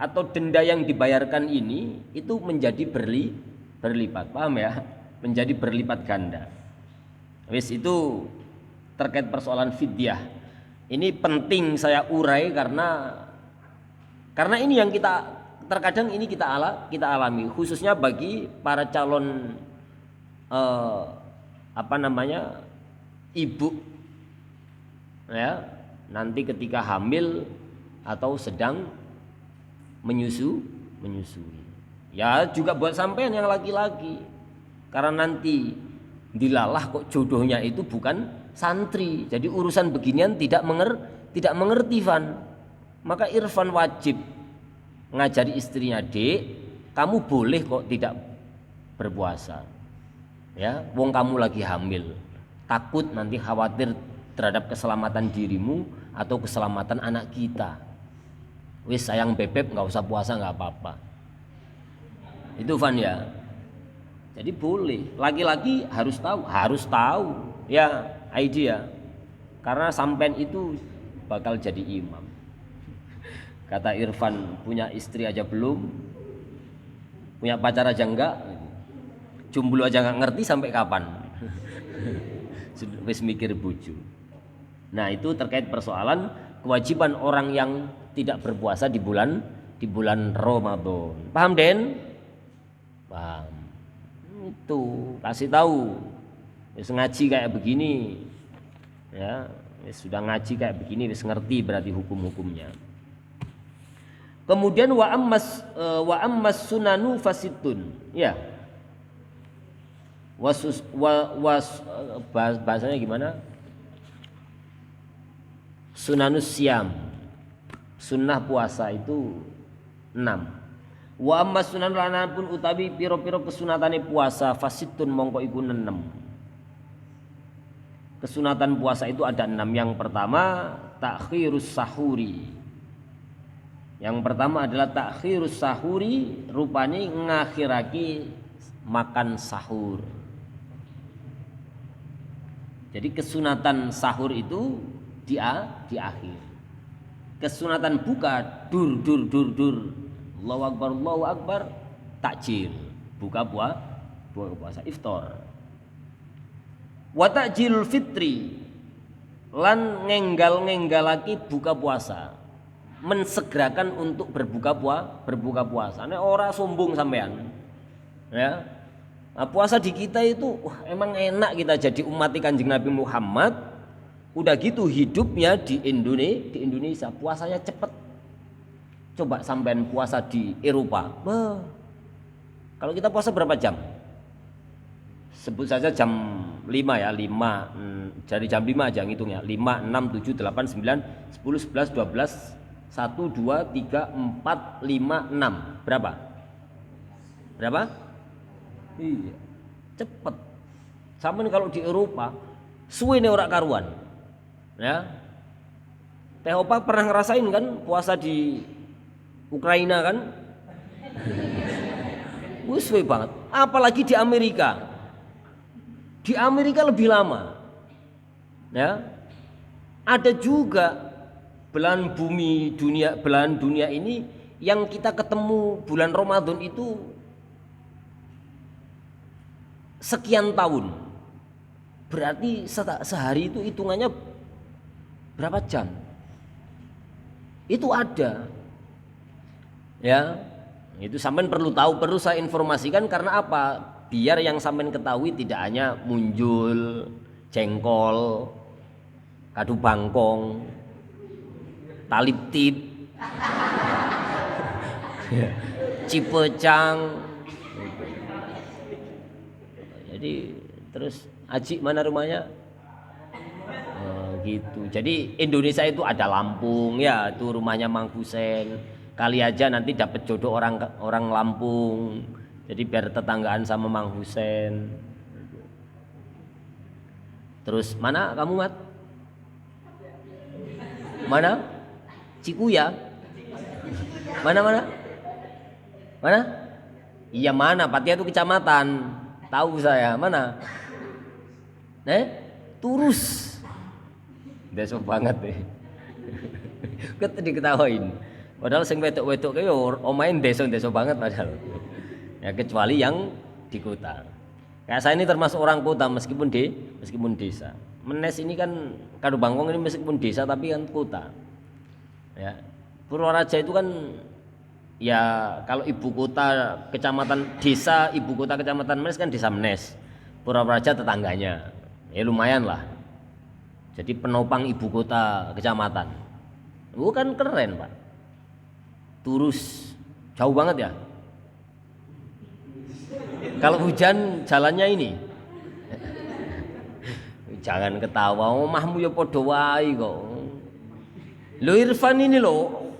atau denda yang dibayarkan ini itu menjadi berlipat, paham ya? Menjadi berlipat ganda. Wis itu terkait persoalan fidyah. Ini penting saya urai karena ini yang terkadang kita alami, khususnya bagi para calon ibu ya, nanti ketika hamil atau sedang menyusui. Ya juga buat sampean yang laki-laki, karena nanti dilalah kok jodohnya itu bukan santri, jadi urusan beginian tidak mengerti Van. Maka Irfan wajib ngajari istrinya, "Dek, kamu boleh kok tidak berpuasa. Ya, wong kamu lagi hamil. Takut nanti khawatir terhadap keselamatan dirimu atau keselamatan anak kita. Wis sayang bebek, nggak usah puasa, nggak apa-apa." Itu Van ya. Jadi boleh. Laki-laki harus tahu. Ya, idea. Karena sampean itu bakal jadi imam. Kata Irfan, punya istri aja belum, punya pacar aja enggak, jomblo aja nggak ngerti sampai kapan. Wis mikir bojo. Nah, itu terkait persoalan kewajiban orang yang tidak berpuasa di bulan Ramadan. Paham, Den? Paham. Itu kasih tahu. Wis ngaji kayak begini. Ya, wis sudah ngaji kayak begini, wis ngerti berarti hukum-hukumnya. Kemudian wa ammas sunanu fasitun. Ya. Bahasanya gimana? Sunanus siam. Sunnah puasa itu 6. Wa ammas sunanu lanan pun utawi piro-piro kesunatane puasa fasitun mongko iku 6. Kesunatan puasa itu ada 6. Yang pertama takhirus sahuri. Yang pertama adalah takhirus sahuri, rupanya ngakhiraki makan sahur. Jadi kesunatan sahur itu di akhir. Kesunatan buka dur. Allahu Akbar, takjil. Buka puasa iftar. Wa takjilul fitri, lan ngenggalaki buka puasa. Mensegerakan untuk berbuka puasa. Nek ora sombong sampean. Ya. Nah, puasa di kita itu emang enak kita jadi umat Kanjeng Nabi Muhammad. Udah gitu hidupnya di Indonesia puasanya cepet. Coba sampean puasa di Eropa. Kalau kita puasa berapa jam? Sebut saja jam 5 ya, 5 dari jam 5 aja ngitungnya. 5, 6, 7, 8, 9, 10, 11, 12, 1, 2, 3, 4, 5, 6. Berapa? Iya, cepet. Sampai kalau di Eropa suwe ora karuan. Ya. Teh Opa pernah ngerasain kan puasa di Ukraina kan? Suwe banget. Apalagi di Amerika. Di Amerika lebih lama. Ya. Ada juga belahan dunia ini yang kita ketemu bulan Ramadan itu sekian tahun. Berarti sehari itu hitungannya berapa jam? Itu ada. Ya. Itu sampean perlu tahu, perlu saya informasikan karena apa? Biar yang sampean ketahui tidak hanya munjul, jengkol, kadu bangkong, talip tip, cipecang. Jadi terus Aji mana rumahnya? Gitu. Jadi Indonesia itu ada Lampung ya, itu rumahnya Mang Husen. Kali aja nanti dapat jodoh orang Lampung. Jadi biar tetanggaan sama Mang Husen. Terus mana kamu, Mat? Mana? Cikuya. Mana? Iya mana? Patia itu kecamatan. Tahu saya. Mana? Turus. Desa banget deh. Diketawain. Padahal sing wedok-wedok kayak omain desa banget padahal. Ya kecuali yang di kota. Kayak saya ini termasuk orang kota meskipun desa. Menes ini kan Kadu Bangkong ini meskipun desa tapi kan kota. Ya, Purworejo itu kan ya kalau ibu kota kecamatan desa, ibu kota kecamatan Menes kan desa Menes. Purworejo tetangganya. Ya lumayan lah. Jadi penopang ibu kota kecamatan. Bukan keren, Pak. Turus. Jauh banget ya. Kalau hujan jalannya ini. Jangan ketawa, omahmu ya padha wae kok. Lho Irfan ini loh,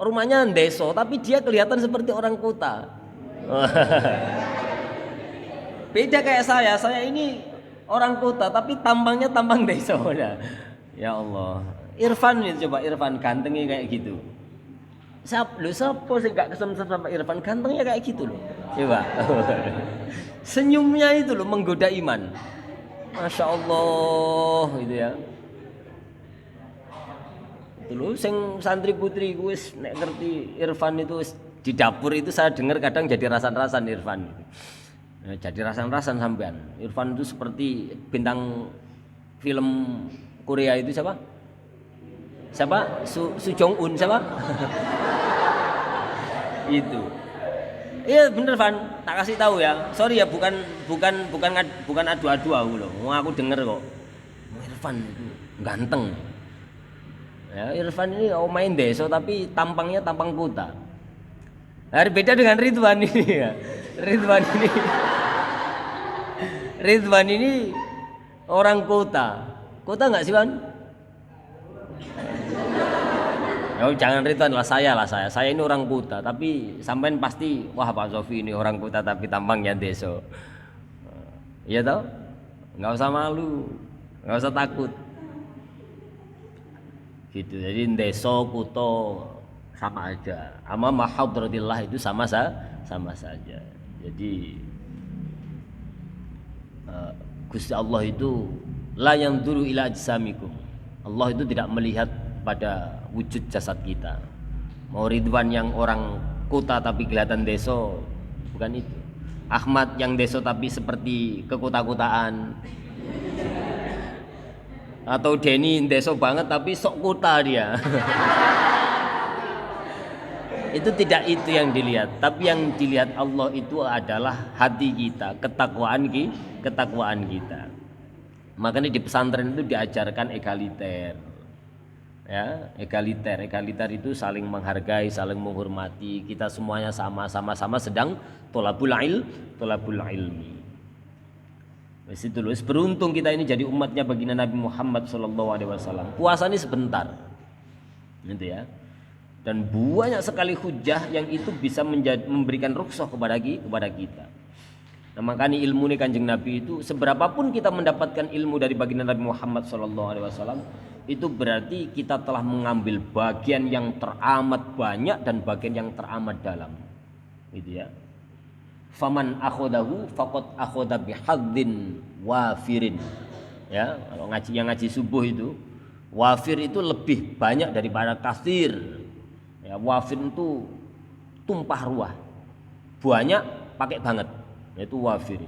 rumahnya deso tapi dia kelihatan seperti orang kota. Beda kayak saya ini orang kota tapi tampangnya tampang deso. Ya Allah, Irfan ini coba, Irfan gantengnya kayak gitu. Siapa sih gak kesem-sem sama Irfan, gantengnya kayak gitu loh. Coba. Senyumnya itu loh menggoda iman. Masya Allah gitu ya. Itu loh, sing santri putri gue nek ngerti Irfan itu di dapur itu saya dengar kadang jadi rasan-rasan Irfan gitu. Nah, jadi rasan-rasan sampean. Irfan itu seperti bintang film Korea itu siapa? Siapa? Su Jong Un siapa? Itu. Iya bener Van, tak kasih tahu ya. Sorry ya, bukan adu-adu aku loh. Mau aku denger kok. Irfan itu ganteng. Ya, Irfan ini main deso tapi tampangnya tampang kota. Nah, beda dengan Ridwan ini ya. Ridwan ini orang kota. Kota nggak sih Wan? Oh, jangan Ridwan lah, saya. Saya ini orang kota, tapi sampean pasti wah Pak Sofi ini orang kota tapi tampangnya deso. Iya toh? Nggak usah malu, nggak usah takut. Gitu. Jadi deso, kuto sama aja. Ama mahadratillah itu sama saja. Jadi Gusti Allah itu la yanzuru ila ajsamikum. Allah itu tidak melihat pada wujud jasad kita. Mau Ridwan yang orang kota tapi kelihatan deso, bukan itu. Ahmad yang deso tapi seperti kekota-kotaan. Atau Denny deso banget tapi sok kota dia. Itu tidak itu yang dilihat, tapi yang dilihat Allah itu adalah hati kita, ketakwaan kita. Makanya di pesantren itu diajarkan egaliter. Ya, egaliter itu saling menghargai, saling menghormati. Kita semuanya sama-sama sedang tolabul ilmi. Wis itu loh, beruntung kita ini jadi umatnya baginda Nabi Muhammad SAW. Puasa ini sebentar. Gitu ya. Dan banyak sekali hujah yang itu bisa memberikan rukhsah kepada kita. Nah, makanya ilmu ini Kanjeng Nabi itu seberapapun kita mendapatkan ilmu dari baginda Nabi Muhammad SAW, itu berarti kita telah mengambil bagian yang teramat banyak dan bagian yang teramat dalam. Gitu ya. Faman akhodahu faqad akhoda bihadzin wafirin. Ya, kalau ngaji subuh itu wafir itu lebih banyak daripada kasir. Ya, wafir itu tumpah ruah, banyak pakai banget, yaitu wafir.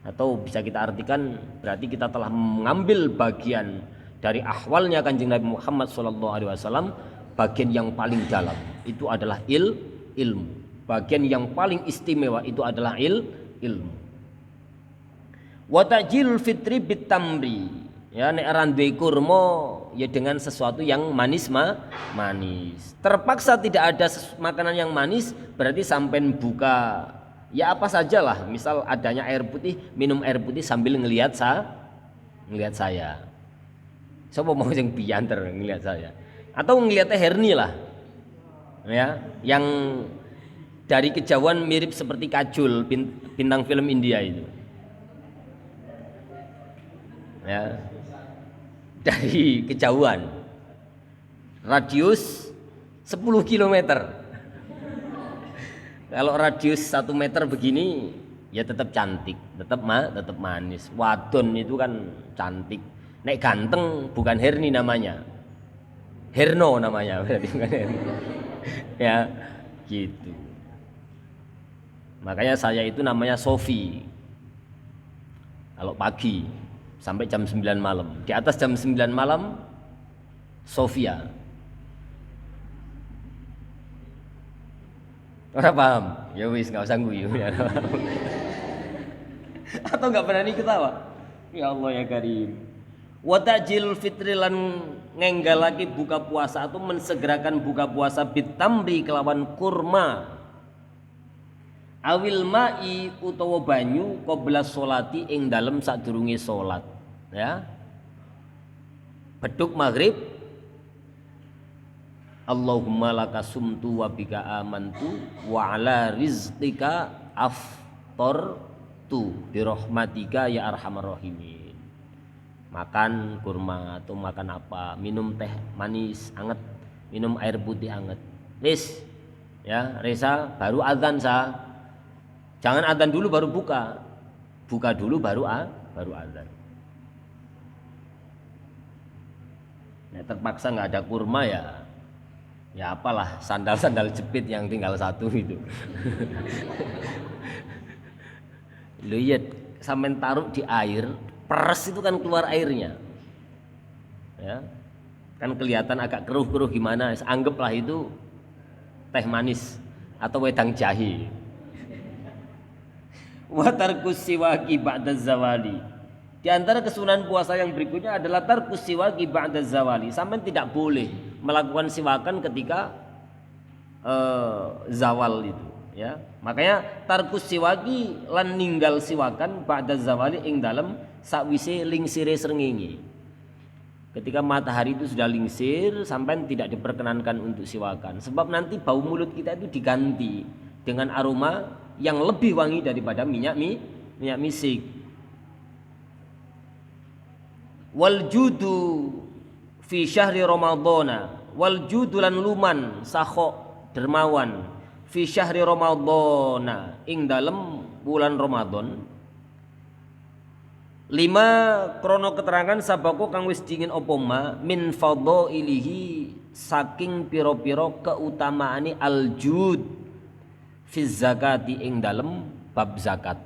Atau bisa kita artikan berarti kita telah mengambil bagian dari ahwalnya Kanjeng Nabi Muhammad SAW, bagian yang paling dalam itu adalah ilmu, bagian yang paling istimewa itu adalah ilmu. Wa ta'jilul fitri bitamri. Ya, nek randuwe kurma ya dengan sesuatu yang manis. Terpaksa tidak ada makanan yang manis, berarti sampean buka ya apa sajalah. Misal adanya air putih, minum air putih sambil ngelihat saya. Siapa mau yang bianter ngelihat saya? Atau ngelihatnya Herni lah. Ya, yang dari kejauhan mirip seperti Kajol, bintang film India itu. Ya. Dari kejauhan radius 10 km. Kalau radius 1 meter begini ya tetap cantik, tetap manis. Wadon itu kan cantik. Nek ganteng bukan Herni namanya, Herno namanya berarti bukan Herni. Ya gitu. Makanya saya itu namanya Sofi kalau pagi sampai jam 9 malam. Di atas jam 9 malam Sofia. Orang paham? Ya wis enggak usah guyu ya. Atau enggak berani ketawa? Ya Allah ya Karim. Wa ta'jil fitri lan ngenggalake buka puasa atau mensegerakan buka puasa bitamri kelawan kurma. Awil ma'i utawa banyu qabla sholati ing dalem sadurunge salat. Ya, beduk maghrib Allahumma laka sumtu wa bika amantu wa ala rizqika aftartu birahmatika ya arhamar rahimin. Makan kurma atau makan apa, minum teh manis anget, minum air putih anget. Wis ya, Reza baru adzan sah. Jangan adzan dulu baru buka. Buka dulu baru adzan. Nah, terpaksa nggak ada kurma ya apalah, sandal jepit yang tinggal satu itu. Lu ya sampean taruh di air, peres itu kan keluar airnya. Ya. Kan kelihatan agak keruh-keruh gimana, anggaplah itu teh manis atau wedang jahe. Wa tarkus siwaki ba'da zawali. Di antara kesunahan puasa yang berikutnya adalah tarkus siwaki ba'da zawali. Sampai tidak boleh melakukan siwakan ketika zawal itu, ya. Makanya tarkus siwaki lan ninggal siwakan ba'da zawali ing dalem sakwise lingsire srengenge. Ketika matahari itu sudah lingsir, sampai tidak diperkenankan untuk siwakan. Sebab nanti bau mulut kita itu diganti dengan aroma yang lebih wangi daripada minyak misik. Wal judu fi syahri ramadhana, wal judu lan luman saho dermawan fi syahri ramadhana ing dalem bulan Ramadan. 5 krono keterangan sabako kang wis dingin apa ma min fadhailihi saking pira-pira keutamaane aljud fi zakati ing dalem bab zakat.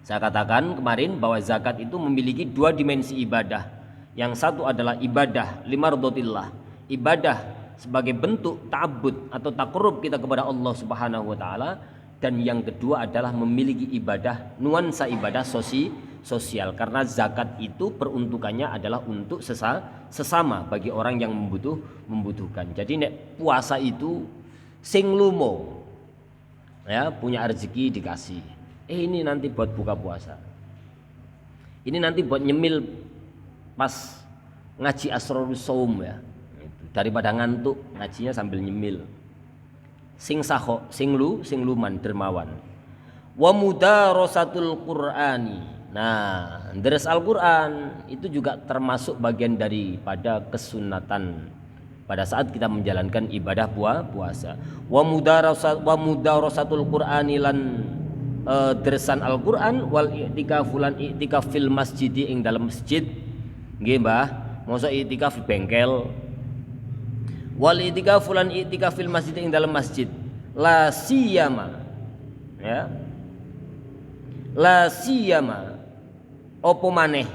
Saya katakan kemarin bahwa zakat itu memiliki 2 dimensi ibadah. Yang satu adalah ibadah limardhatillah, ibadah sebagai bentuk ta'abbud atau takarrub kita kepada Allah Subhanahu wa taala. Dan yang kedua adalah memiliki ibadah, nuansa ibadah sosial, karena zakat itu peruntukannya adalah untuk sesama bagi orang yang membutuhkan. Jadi nek puasa itu sing lumo, ya, punya rezeki dikasih. Ini nanti buat buka puasa. Ini nanti buat nyemil pas ngaji Asrorus Saum, ya. Daripada ngantuk ngajinya sambil nyemil. Sing saho, sing luman dermawan. Wa mudarasatul Qur'ani. Nah, deres Al-Qur'an itu juga termasuk bagian daripada kesunatan pada saat kita menjalankan ibadah puasa. Wa mudarasatul Qur'ani lan deresan Al-Qur'an wal i'tikafulan i'tikaf fil masjidi ing dalam masjid. Nggih, Mbah. Mosok i'tikaf di bengkel. Wal i'tikaf fulan i'tikaf fil masjid ing dalam masjid la siyama, ya, la siyama opo maneh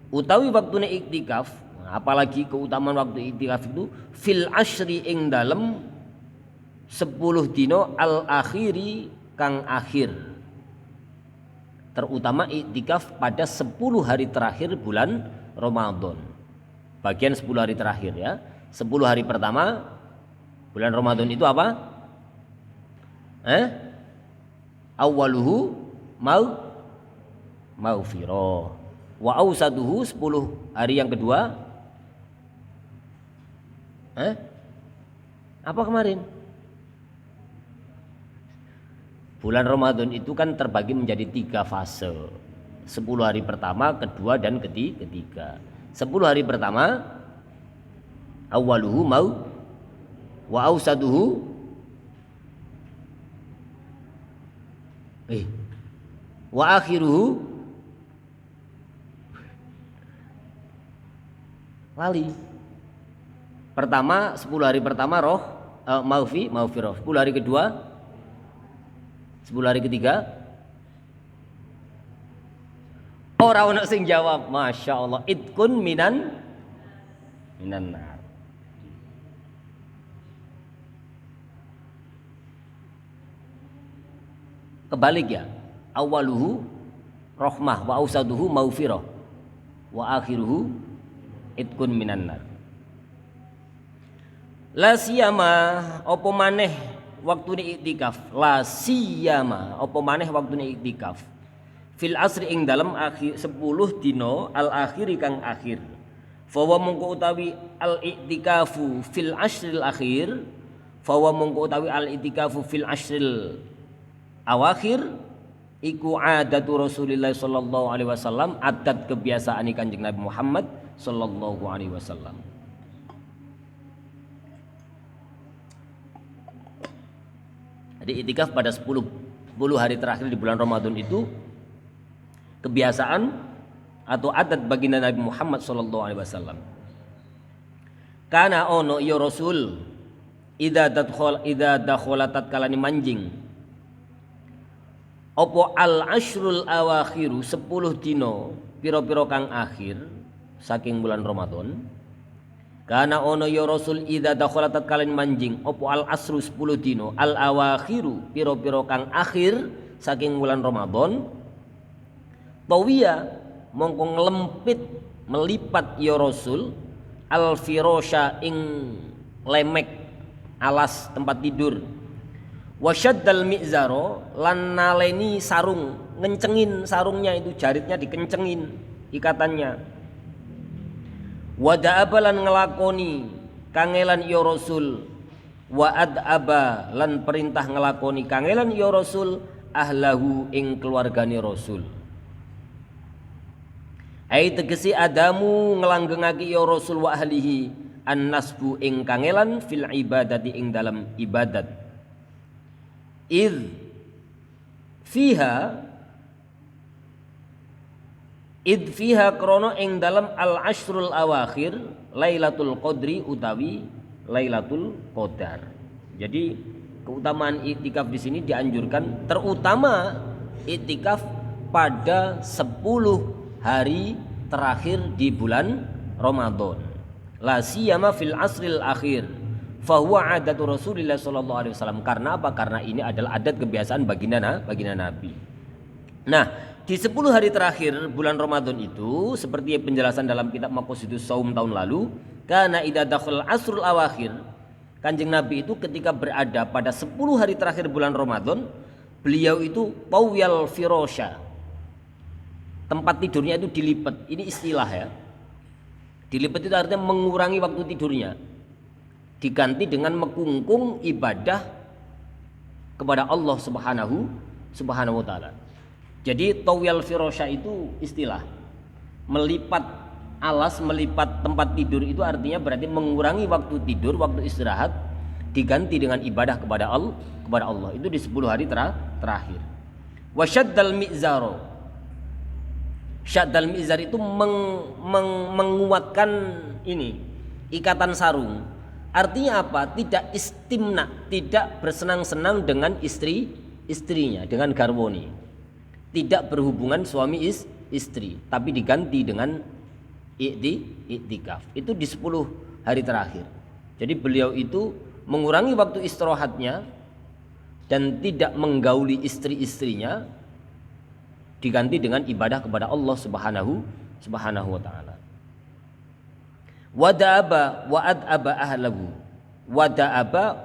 utawi waktune i'tikaf, apalagi keutamaan waktu i'tikaf itu fil asyri ing dalam 10 dino al akhiri kang akhir, terutama i'tikaf pada 10 hari terakhir bulan Ramadan, bagian 10 hari terakhir, ya. 10 hari pertama bulan Ramadan itu apa? Awaluhu maufiro wa ausaduhu 10 hari yang kedua. Apa kemarin? Bulan Ramadan itu kan terbagi menjadi 3 fase. 10 hari pertama, kedua dan ketiga. 10 hari pertama awaluhu mau wa ausaduhu wa akhiruhu lali. Pertama 10 hari pertama maufiroh. 10 hari kedua, 10 hari ketiga ora ono sing jawab. Masya Allah, itkun minan nar. Kebalik, ya, awaluhu rahmah wa ausaduhu maufirah wa akhiruhu itkun minan nar. La siyama apa maneh waktune iktikaf, la siyama apa maneh waktune iktikaf fil asri ing dalem akhir 10 dino al akhiri kang akhir, Fawa mongko utawi al-i'tikafu fil ashril akhir, fawa mongko utawi al-i'tikafu fil ashril awakhir iku adatu Rasulillah sallallahu alaihi wasallam, adat kebiasaan Kanjeng Nabi Muhammad sallallahu alaihi wasallam. Jadi i'tikaf pada 10 hari terakhir di bulan Ramadan itu kebiasaan atau adat baginda Nabi Muhammad sallallahu alaihi wasallam. Kana ono ya Rasul idza dakhala tatkalani manjing opo al ashrul awakhiru 10 dino piro-piro kang akhir saking bulan Ramadan. Kana ono ya Rasul idza dakhala tatkalani manjing opo al asru 10 dino al awakhiru piro-piro kang akhir saking bulan Ramadan. Tawiya mongko ngelempit melipat ya Rasul al firasha ing lemek alas tempat tidur, wasyaddal mi'zaro lan naleni sarung, ngencengin sarungnya itu, jaritnya dikencengin ikatannya. Wada'aba lan ngelakoni kangelan ya Rasul, wa'ad'aba lan perintah ngelakoni kangelan ya Rasul ahlahu ing keluargane Rasul. Ai tegesi adamu ngelanggengake ya Rasul wa ahlihi an-nasbu ing kangelan fil ibadati ing dalam ibadat. Id fiha krono ing dalam al ashrul awakhir Lailatul Qadri utawi Lailatul Qadar. Jadi keutamaan i'tikaf di sini dianjurkan, terutama i'tikaf pada 10 hari terakhir di bulan Ramadan. La siyama fil asril akhir. Fa huwa adatu Rasulillah sallallahu alaihi wasallam. Karena apa? Karena ini adalah adat kebiasaan baginda Nabi. Nah, di 10 hari terakhir bulan Ramadan itu seperti penjelasan dalam kitab Maqasidus Shaum tahun lalu, karena idza dakhal asrul awakhir, Kanjeng Nabi itu ketika berada pada 10 hari terakhir bulan Ramadan, beliau itu tawiyal firasha. Tempat tidurnya itu dilipat. Ini istilah ya. Dilipat itu artinya mengurangi waktu tidurnya. Diganti dengan mekungkung ibadah kepada Allah Subhanahu wa taala. Jadi tawiyal firasha itu istilah. Melipat alas, melipat tempat tidur itu artinya berarti mengurangi waktu tidur, waktu istirahat, diganti dengan ibadah kepada Allah. Itu di 10 hari terakhir. Wasyaddal mi'zaro. Syaddal mizar itu menguatkan ini ikatan sarung. Artinya apa? Tidak istimna, tidak bersenang-senang dengan istrinya, dengan garwoni. Tidak berhubungan suami istri, tapi diganti dengan i'tikaf. Itu di 10 hari terakhir. Jadi beliau itu mengurangi waktu istirahatnya dan tidak menggauli istri-istrinya, diganti dengan ibadah kepada Allah Subhanahu wa taala. Wada'aba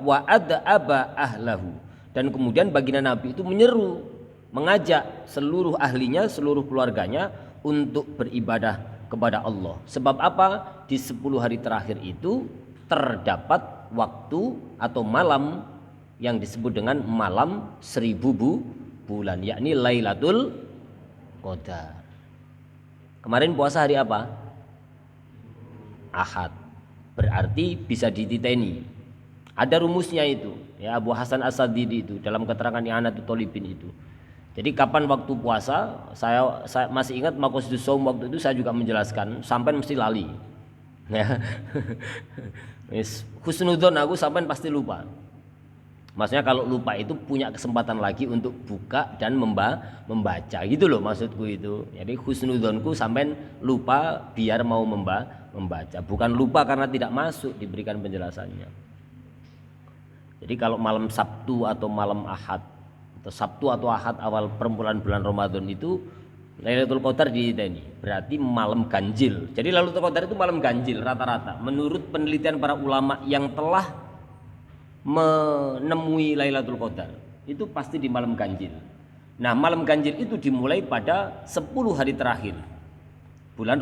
wa'ad'aba ahlahu. Dan kemudian baginda Nabi itu menyeru, mengajak seluruh ahlinya, seluruh keluarganya untuk beribadah kepada Allah. Sebab apa? Di 10 hari terakhir itu terdapat waktu atau malam yang disebut dengan malam 1000 bulan, yakni Lailatul Qadar. Kemarin puasa hari apa? Ahad. Berarti bisa dititeni. Ada rumusnya itu. Ya, Abu Hasan As-Sadidi itu dalam keterangan I'anatul Thalibin itu. Jadi kapan waktu puasa? Saya masih ingat Maqasidus Shaum waktu itu saya juga menjelaskan, sampai mesti lali. Ya. Husnudzon aku sampai pasti lupa. Maksudnya kalau lupa itu punya kesempatan lagi untuk buka dan membaca gitu loh maksudku itu. Jadi husnudzonku sampai lupa biar mau membaca. Bukan lupa karena tidak masuk diberikan penjelasannya. Jadi kalau malam Sabtu atau malam Ahad atau Sabtu atau Ahad awal permulaan bulan Ramadan itu Lailatul Qadar diteni. Berarti malam ganjil. Jadi Lailatul Qadar itu malam ganjil rata-rata. Menurut penelitian para ulama yang telah menemui Lailatul Qadar itu pasti di malam ganjil. Nah, malam ganjil itu dimulai pada 10 hari terakhir bulan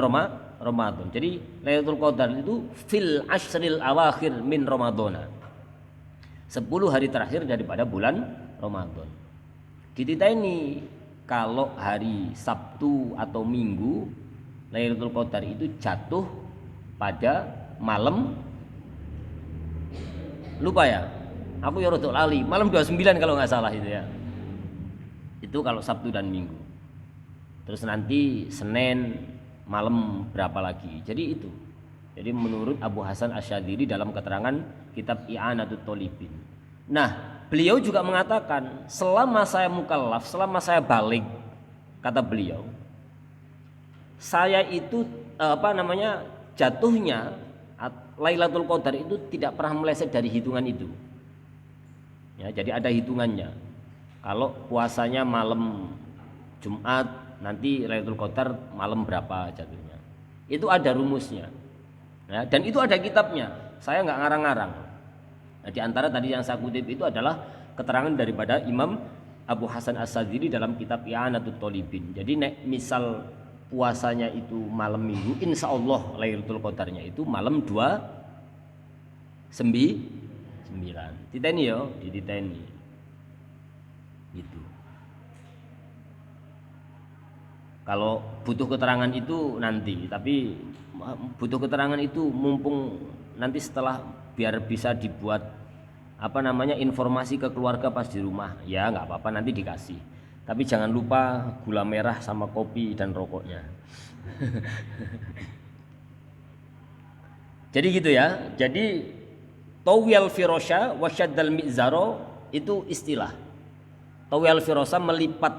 Ramadan. Jadi Lailatul Qadar itu fil ashril awakhir min Ramadhana. 10 hari terakhir daripada bulan Ramadan. Dititeni kalau hari Sabtu atau Minggu Lailatul Qadar itu jatuh pada malam, lupa ya, aku ya rodok lali, malam 29 kalau nggak salah itu ya. Itu kalau Sabtu dan Minggu. Terus nanti Senin malam berapa lagi. Jadi itu. Jadi menurut Abu Hasan Asyadzili dalam keterangan kitab I'anatut Thalibin. Nah, beliau juga mengatakan selama saya mukallaf, selama saya balik, kata beliau, saya itu jatuhnya Lailatul Qadar itu tidak pernah meleset dari hitungan itu. Ya, jadi ada hitungannya. Kalau puasanya malam Jumat, nanti Lailatul Qadar malam berapa jatuhnya. Itu ada rumusnya. Ya, dan itu ada kitabnya. Saya nggak ngarang-ngarang. Nah, di antara tadi yang saya kutip itu adalah keterangan daripada Imam Abu Hasan Asyadzili dalam kitab I'anatut Thalibin. Jadi misal puasanya itu malam Minggu, insya Allah Lailatul Qadarnya itu malam 29. Diteni yo, diteni. Gitu. Kalau butuh keterangan itu nanti, tapi butuh keterangan itu mumpung nanti setelah biar bisa dibuat informasi ke keluarga pas di rumah. Ya nggak apa-apa, nanti dikasih. Tapi jangan lupa gula merah sama kopi dan rokoknya. Jadi gitu ya. Jadi tawiyal firasya wasyaddal mizaro itu istilah. Tawiyal firasya melipat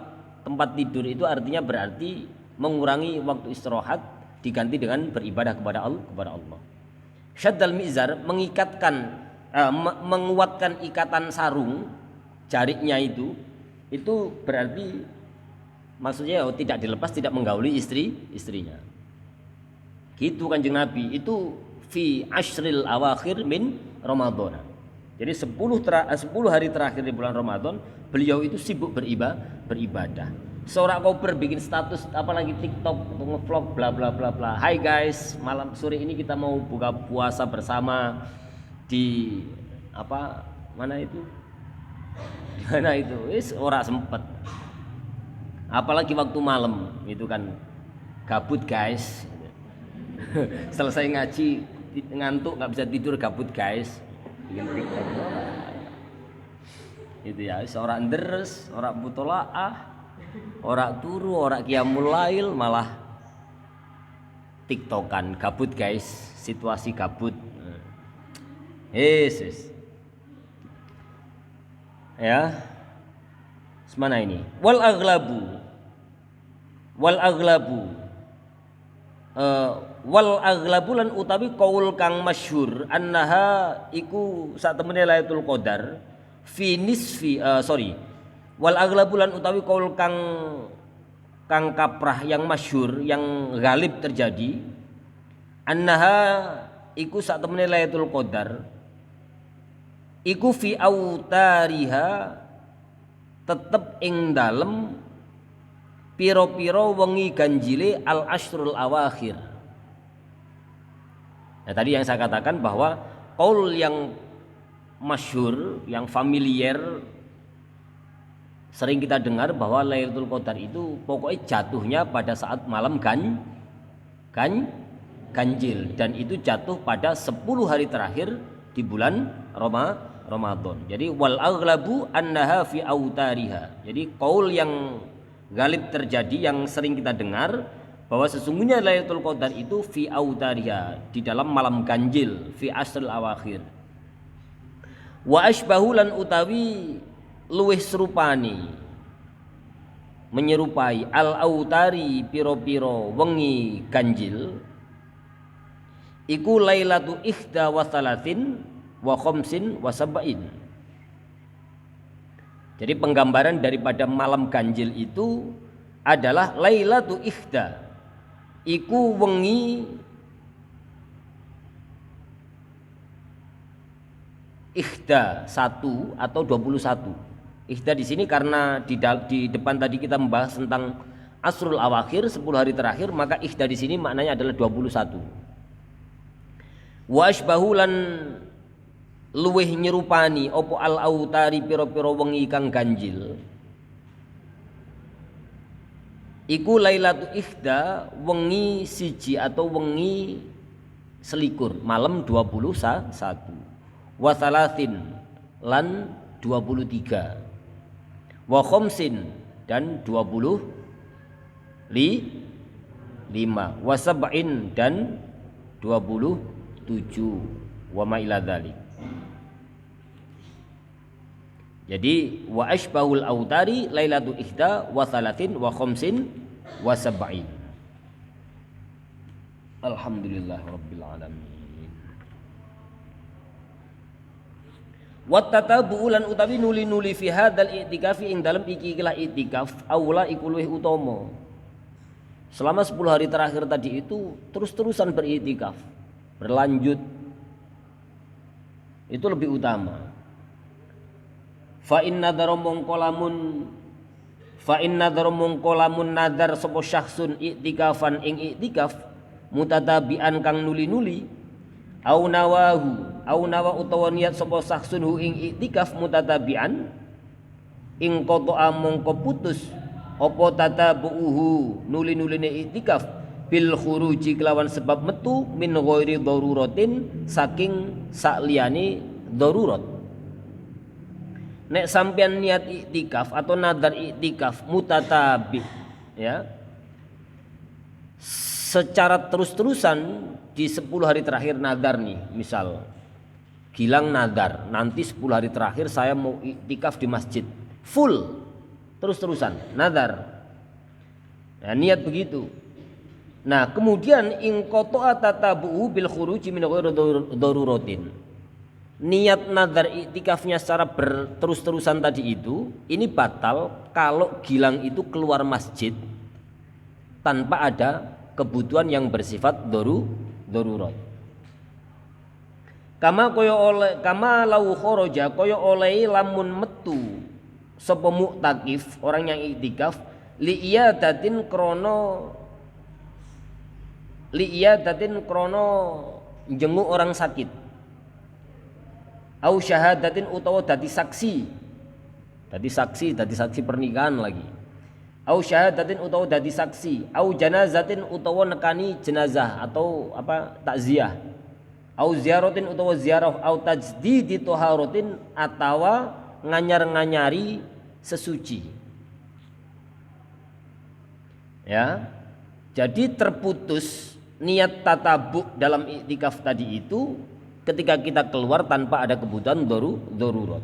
tempat tidur itu artinya berarti mengurangi waktu istirahat diganti dengan beribadah kepada Allah. Syaddal mizar mengikatkan menguatkan ikatan sarung jariknya itu berarti maksudnya tidak dilepas, tidak menggauli istrinya. Gitu Kanjeng Nabi, itu fi ashril awakhir min Ramadan. Jadi 10 hari terakhir di bulan Ramadan beliau itu sibuk beribadah. Seorang koper bikin status apalagi TikTok untuk nge-vlog bla bla bla bla. Hai guys, malam sore ini kita mau buka puasa bersama di mana itu? Wis ora sempet. Apalagi waktu malam itu kan gabut guys. Selesai ngaji ngantuk nggak bisa tidur, gabut guys. Bikin TikTok. Itu ya, seorang deres, orang butolaah, orang turu, orang qiyamul lail, malah TikTokan, gabut guys, situasi gabut. Yesus. Ya. Semana ini. Wal aghlabu lan utawi qaul kang masyhur annaha iku sak temene Lailatul Qadar fi nisfi wal aghlabu lan utawi qaul kang kaprah yang masyhur yang ghalib terjadi annaha iku sak temene Lailatul Qadar iku fi autariha tetep ing dalem piro-piro wengi ganjile al ashrul awakhir. Nah, tadi yang saya katakan bahwa qaul yang masyhur, yang familiar sering kita dengar bahwa Lailatul Qadar itu pokoknya jatuhnya pada saat malam ganjil dan itu jatuh pada 10 hari terakhir di bulan Ramadan. Jadi wal aghlabu annaha fi autariha. Jadi qaul yang galib terjadi yang sering kita dengar bahwa sesungguhnya Lailatul Qadar itu fi autariha, di dalam malam ganjil, fi asril awakhir. Wa asbahu lan utawi luwih serupani menyerupai al autari piro-piro wengi ganjil iku lailatu ihda wa thalathin wa khamsin wa sab'in. Jadi penggambaran daripada malam ganjil itu adalah lailatu ihda, iku wengi ihda 1 atau 21. Ihda di sini karena di depan tadi kita membahas tentang asrul awakhir 10 hari terakhir, maka ihda di sini maknanya adalah 21. Wa asbahu lan luweh nyerupani opo al autari piro-piro wengi kang ganjil. Iku lailatu ihda wengi siji atau wengi selikur, malam 21. Wa thalathin lan 23. Wa khamsin dan 25. Wa sab'in dan 27. Wa ma ila dzalik. Jadi wa asbahul autari lailatu ihda wa thalathin wa khamsin wa sab'in. Alhamdulillah rabbil alamin. Wa tatabu lan utawi nuli-nuli fi hadzal i'tikafi ing dalem iki-ikilah i'tikaf aula iku luwih utama. Selama 10 hari terakhir tadi itu terus-terusan beriktikaf, berlanjut. Itu lebih utama. Fa inna darum mongkolamun nadar sapa syakhsun i'tikafan ing i'tikaf mutatabian kang nuli-nuli au nawa utawa niat sapa syakhsun hu ing i'tikaf mutatabian ing qata'a mongko putus apa tatabuhu nuli-nuline i'tikaf bil khuruji kelawan sebab metu min ghairi daruratin saking sakliyane darurat. Nek sampean niat iktikaf atau nadar iktikaf mutatabi, ya, secara terus-terusan di 10 hari terakhir nadar nih, misal Gilang nadar nanti 10 hari terakhir saya mau iktikaf di masjid full terus-terusan nadar, nah, niat begitu. Nah kemudian ing qata'a tatabu'u bil khuruji min ghairi daruratin, niat nadar iktikafnya secara berterus-terusan tadi itu ini batal kalau Gilang itu keluar masjid tanpa ada kebutuhan yang bersifat darurat. Kama lau kharaja kaya oleh lamun metu sapa muktakif orang yang iktikaf li'iyadatin krono jenguk orang sakit. Au syahadatin utawa dadi saksi pernikahan lagi. Au syahadatin utawa dadi saksi, au janazatin utawa nekani jenazah atau takziah. Au ziaratin utawa ziarah, au tajdidi thaharatin atawa nganyar-nganyari sesuci. Ya. Jadi terputus niat tatabuk dalam iktikaf tadi itu ketika kita keluar tanpa ada kebutuhan darurat.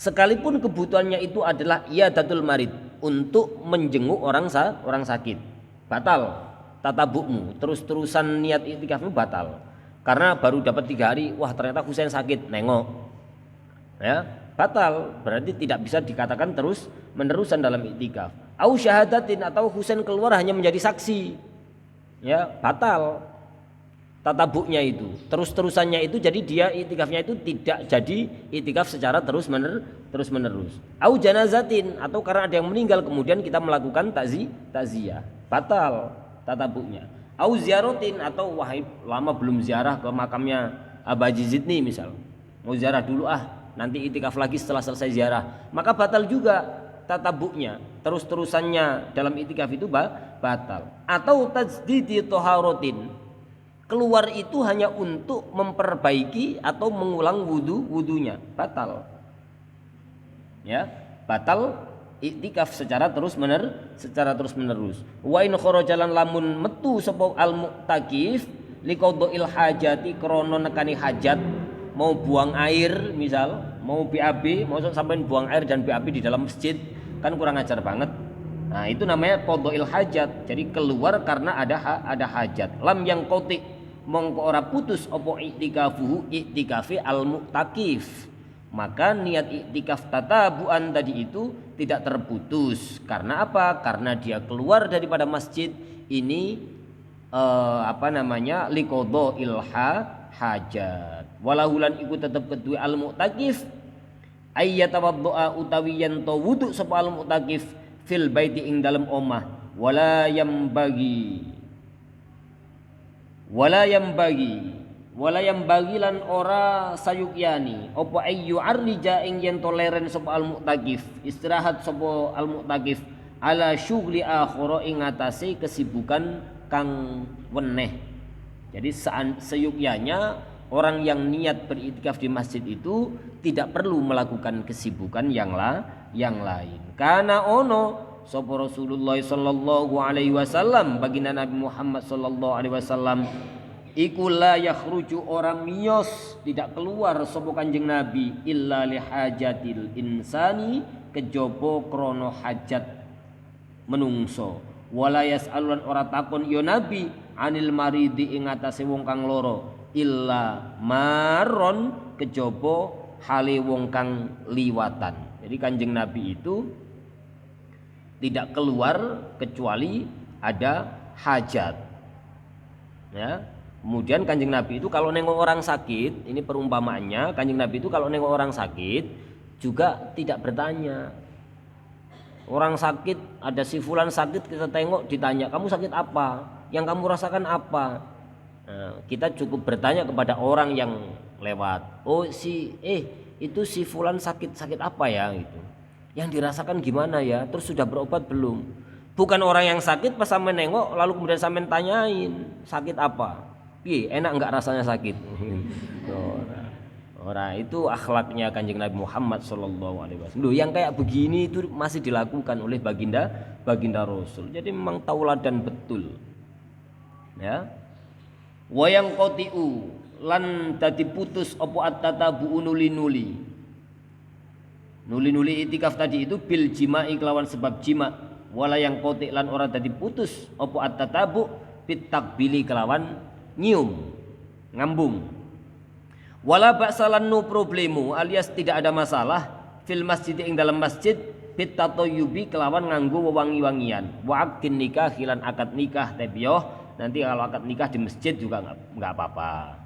Sekalipun kebutuhannya itu adalah iyadatul marid, untuk menjenguk orang sakit, batal tatabukmu, terus-terusan niat iktikafmu batal. Karena baru dapat 3 hari, wah ternyata Husain sakit, nengok, ya batal, berarti tidak bisa dikatakan terus menerusan dalam iktikaf. Au syahadatin atau Husain keluar hanya menjadi saksi, ya batal tatabuknya itu, terus-terusannya itu, jadi dia iktikafnya itu tidak jadi iktikaf secara terus menerus. Au janazatin atau karena ada yang meninggal kemudian kita melakukan takziah, batal tatabuknya. Au ziaratin atau wahai lama belum ziarah ke makamnya Aba Jizid nih misal, mau ziarah dulu nanti iktikaf lagi setelah selesai ziarah, maka batal juga tatabuknya, terus-terusannya dalam iktikaf itu batal. Atau tajdidi thaharatin, keluar itu hanya untuk memperbaiki atau mengulang wudunya, batal. Ya, batal iktikaf secara terus menerus. Wa in kharajalan lamun metu sapa al mu'takif liqadhil hajati krana nekani hajat, mau buang air misal, mau BAB, mau sampean buang air dan BAB di dalam masjid, kan kurang ajar banget. Nah, itu namanya qadhil hajat. Jadi keluar karena ada hajat. Lam yang qati mongko ora putus apa i'tikafuhu i'tikafi al-mu'takif, maka niat i'tikaf tatabuan tadi itu tidak terputus. Karena apa? Karena dia keluar daripada masjid ini liqadha'il hajat. Walahulan iku tetep kedue al-mu'takif ayyatawaddoa utawi yen to wudu sapa al-mu'takif fil baiti ing dalem omah wala yang bagi lan ora sayukyani apa ayyu arrija ing yen toleren sapa al mu'takif istirahat sapa al mu'takif ala syughli akhara ing atase kesibukan kang weneh. Jadi seyukyanya orang yang niat beriktikaf di masjid itu tidak perlu melakukan kesibukan yang lain. Karena ono sapa Rasulullah sallallahu alaihi wasallam baginda Nabi Muhammad sallallahu alaihi wasallam iku la yakhruju orang miyos tidak keluar sapa Kanjeng Nabi illa li hajatil insani kejaba krana hajat menungso wala yas'alun ora takon ya Nabi anil maridi ing atase wong kang loro illa maron kejaba hale wong kang liwatan. Jadi Kanjeng Nabi itu tidak keluar kecuali ada hajat. Ya. Kemudian Kanjeng Nabi itu kalau nengok orang sakit, ini perumpamaannya, Kanjeng Nabi itu kalau nengok orang sakit juga tidak bertanya. Orang sakit, ada si fulan sakit, kita tengok ditanya, kamu sakit apa? Yang kamu rasakan apa? Nah, kita cukup bertanya kepada orang yang lewat. Oh itu si fulan sakit apa ya gitu. Yang dirasakan gimana ya? Terus sudah berobat belum? Bukan orang yang sakit pas sampe nengok lalu kemudian sampe tanyain sakit apa? Enak enggak rasanya sakit? Ora itu akhlaknya Kanjeng Nabi Muhammad sallallahu alaihi wasallam. Loh, yang kayak begini itu masih dilakukan oleh baginda Rasul. Jadi memang tauladan betul. Ya. Wayang qatiu lan dadi putus apa at-tatabu nuli-nuli. Nuli-nuli itikaf tadi itu bil jima'i kelawan sebab jima. Wala yang qati lan ora dadi putus apa at-tatabu bit takbili kelawan nyium ngambung. Wala ba'salan no problemu alias tidak ada masalah fil masjid ing dalam masjid bit tatayyubi kelawan nganggo wewangi-wangian wa aqdin nikah hilan akad nikah tebioh nanti kalau akad nikah di masjid juga enggak apa-apa.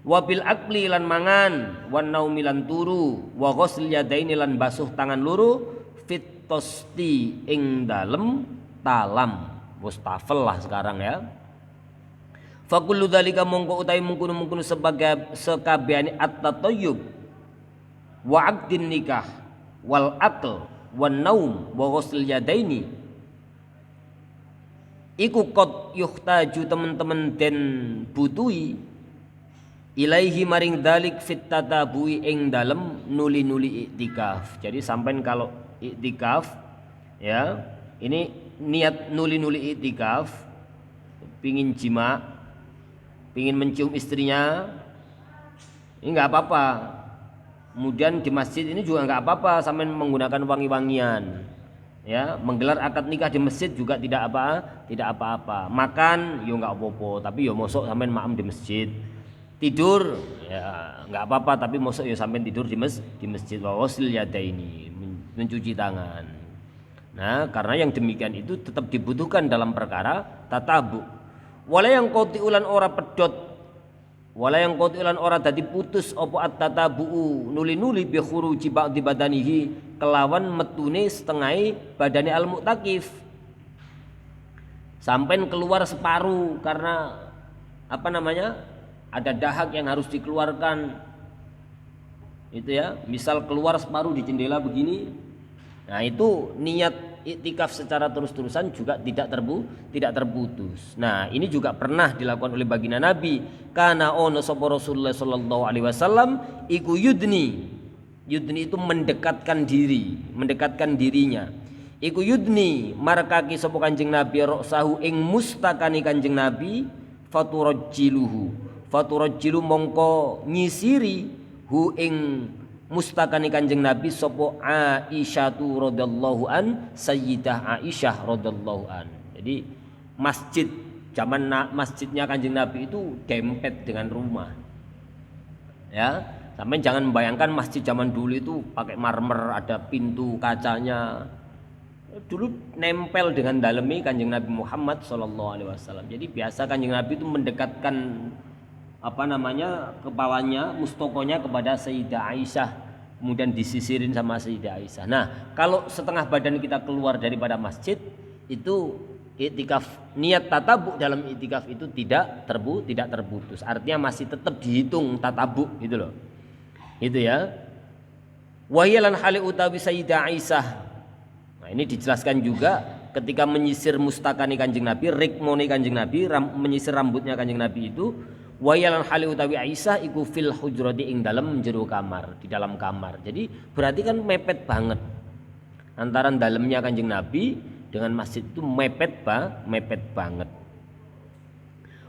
Wa bil akli lan mangan wan naumi lan turu wa ghusl yadaini lan basuh tangan loro fit tosti ing dalem talam mustafel lah sekarang ya. Fakullu dzalika mongko utawi mungkunu sebagai sekabehane at-tatayyub wa aqdin nikah wal aql wan naum wa ghusl yadaini iku qad yuhtaju teman-teman den butuhi ilaihi maring dalik fit tatabu'i ing dalem nuli-nuli iktikaf. Jadi sampean kalau iktikaf ya, ini niat nuli-nuli iktikaf pingin jima, pingin mencium istrinya, ini nggak apa-apa. Kemudian di masjid ini juga nggak apa-apa, sampai menggunakan wangi-wangian. Ya, menggelar akad nikah di masjid juga tidak apa-apa. Makan, yo nggak apa-apa, tapi yo mosok sampai maam di masjid. Tidur, ya nggak apa-apa, tapi mosok yo sampai tidur di masjid. Wasil yada ini mencuci tangan. Nah, karena yang demikian itu tetap dibutuhkan dalam perkara tatabu. Wala yang qati ulan ora pedot, wala yang qati ulan ora dadi putus apa at-tatabu nuli-nuli bi khuruji ba'di badanihi kelawan metune setengah badane al-mu'takif. Sampai keluar separuh karena apa namanya? Ada dahak yang harus dikeluarkan. Itu ya, misal keluar separuh di jendela begini. Nah, itu niat iktikaf secara terus-terusan juga tidak terputus. Nah, ini juga pernah dilakukan oleh baginda Nabi. Kana ono sapa Rasulullah sallallahu alaihi wasallam iku yudni. Yudni itu mendekatkan dirinya. Iku yudni markaki sapa Kanjeng Nabi ra'sahu ing mustakani Kanjeng Nabi faturajjilu mongko nyisiri hu ing mustakani Kanjeng Nabi sapa Aisyatu radhiyallahu an, Sayyidah Aisyah radhiyallahu an. Jadi masjidnya Kanjeng Nabi itu dempet dengan rumah. Ya, sampai jangan membayangkan masjid zaman dulu itu pakai marmer, ada pintu kacanya. Dulu nempel dengan dalemi Kanjeng Nabi Muhammad sallallahu alaihi wasallam. Jadi biasa Kanjeng Nabi itu mendekatkan kepalanya, mustokonya kepada Sayyidah Aisyah, kemudian disisirin sama Sayyidah Aisyah. Nah, kalau setengah badan kita keluar daripada masjid, itu iktikaf, niat tatabuk dalam iktikaf itu tidak terputus. Artinya masih tetap dihitung tatabuk gitu loh. Itu ya. Wahilan hali utawi Sayyidah Aisyah. Nah, ini dijelaskan juga ketika menyisir mustakani Kanjeng Nabi, rikmone Kanjeng Nabi, menyisir rambutnya Kanjeng Nabi itu, wahilan hali utawi Aisyah iku fil hujrati ing dalam jero kamar, di dalam kamar. Jadi berarti kan mepet banget antara dalamnya Kanjeng Nabi dengan masjid itu mepet banget.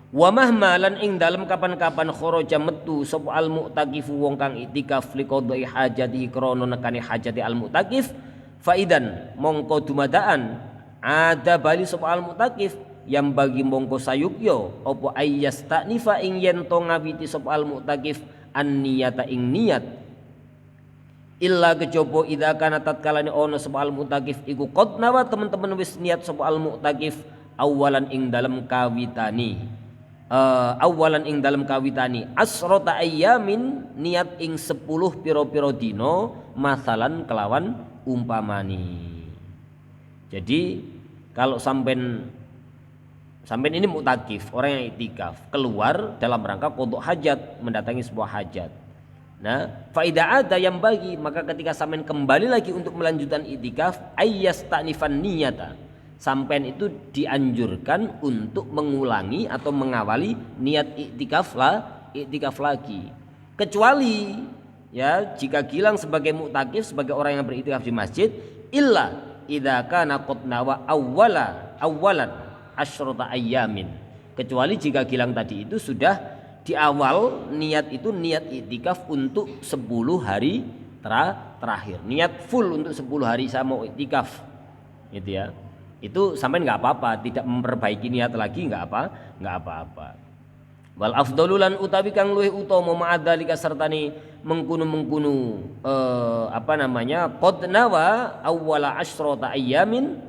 Wa mahmalan ing dalem kapan-kapan kharaja metu sapa al mu'takifu wong kang iktikaf liqadai hajati krana nekani hajati al mu'takif faidan mongko dumadaan ada bali sapa al mu'takif yang bagi mongko sayukyo apa ayyastanifa ing yen to ngawiti sapa al mu'takif an niyata ing niat illa kejaba idza kana tatkalane ono sapa al mu'takif iku qad nawa teman-teman wis niat sapa al mu'takif awalan ing dalem kawitani asrota ayyamin niat ing 10 pira-pira dina masalan kelawan umpamani. Jadi kalau sampean ini mu'takif, orang yang iktikaf keluar dalam rangka qada hajat, mendatangi sebuah hajat. Nah, faida ada yang bagi, maka ketika sampean kembali lagi untuk melanjutkan iktikaf, ayyasta'nifan niyata. Sampean itu dianjurkan untuk mengulangi atau mengawali niat iktikaf lagi. Kecuali ya jika gilang sebagai mu'takif, sebagai orang yang beriktikaf di masjid, illa idza kana qad nawa awwalan asyrata ayyamin. Kecuali jika gilang tadi itu sudah di awal niat itu niat iktikaf untuk 10 hari terakhir. Niat full untuk 10 hari saya mau iktikaf. Gitu ya. Itu sampai nggak apa-apa, tidak memperbaiki niat lagi nggak apa-apa. Wal afdalulan utawi kang luwih utama ma'adzalika sertane mengkunu qad nawa awwala asyrata ayyamin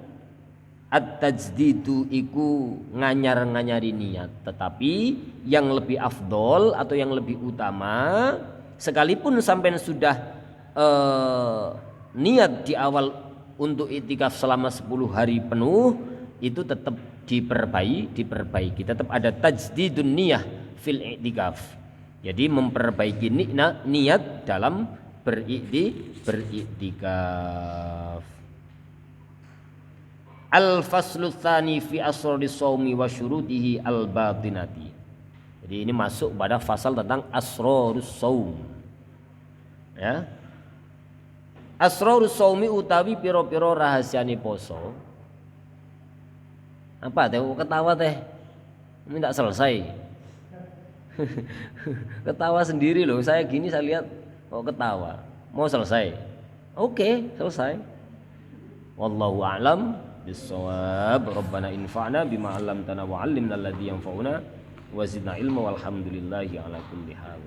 at-tajdidu iku nganyar-nganyari niat, tetapi yang lebih afdol atau yang lebih utama sekalipun sampai sudah niat di awal untuk iktikaf selama 10 hari penuh itu tetap diperbaiki, tetap ada tajdidun niyah fil iktikaf. Jadi memperbaiki niat dalam beriktikaf. Al-faslu tsani fi asrari shaumi wa syurutihi al-batinati. Jadi ini masuk pada fasal tentang asrarus shaum. Ya. Asrarus shaumi utawi pira-pira rahasiane poso. Apa teh ketawa teh? Ini enggak selesai. Ketawa sendiri loh. Saya gini saya lihat kok ketawa. Mau selesai? Oke, selesai. Wallahu a'lam bissawab. Rabbana infa'na bima 'allamtana wa 'allimna alladzi yanfa'una wa zidna ilma walhamdulillahi ala kulli hal.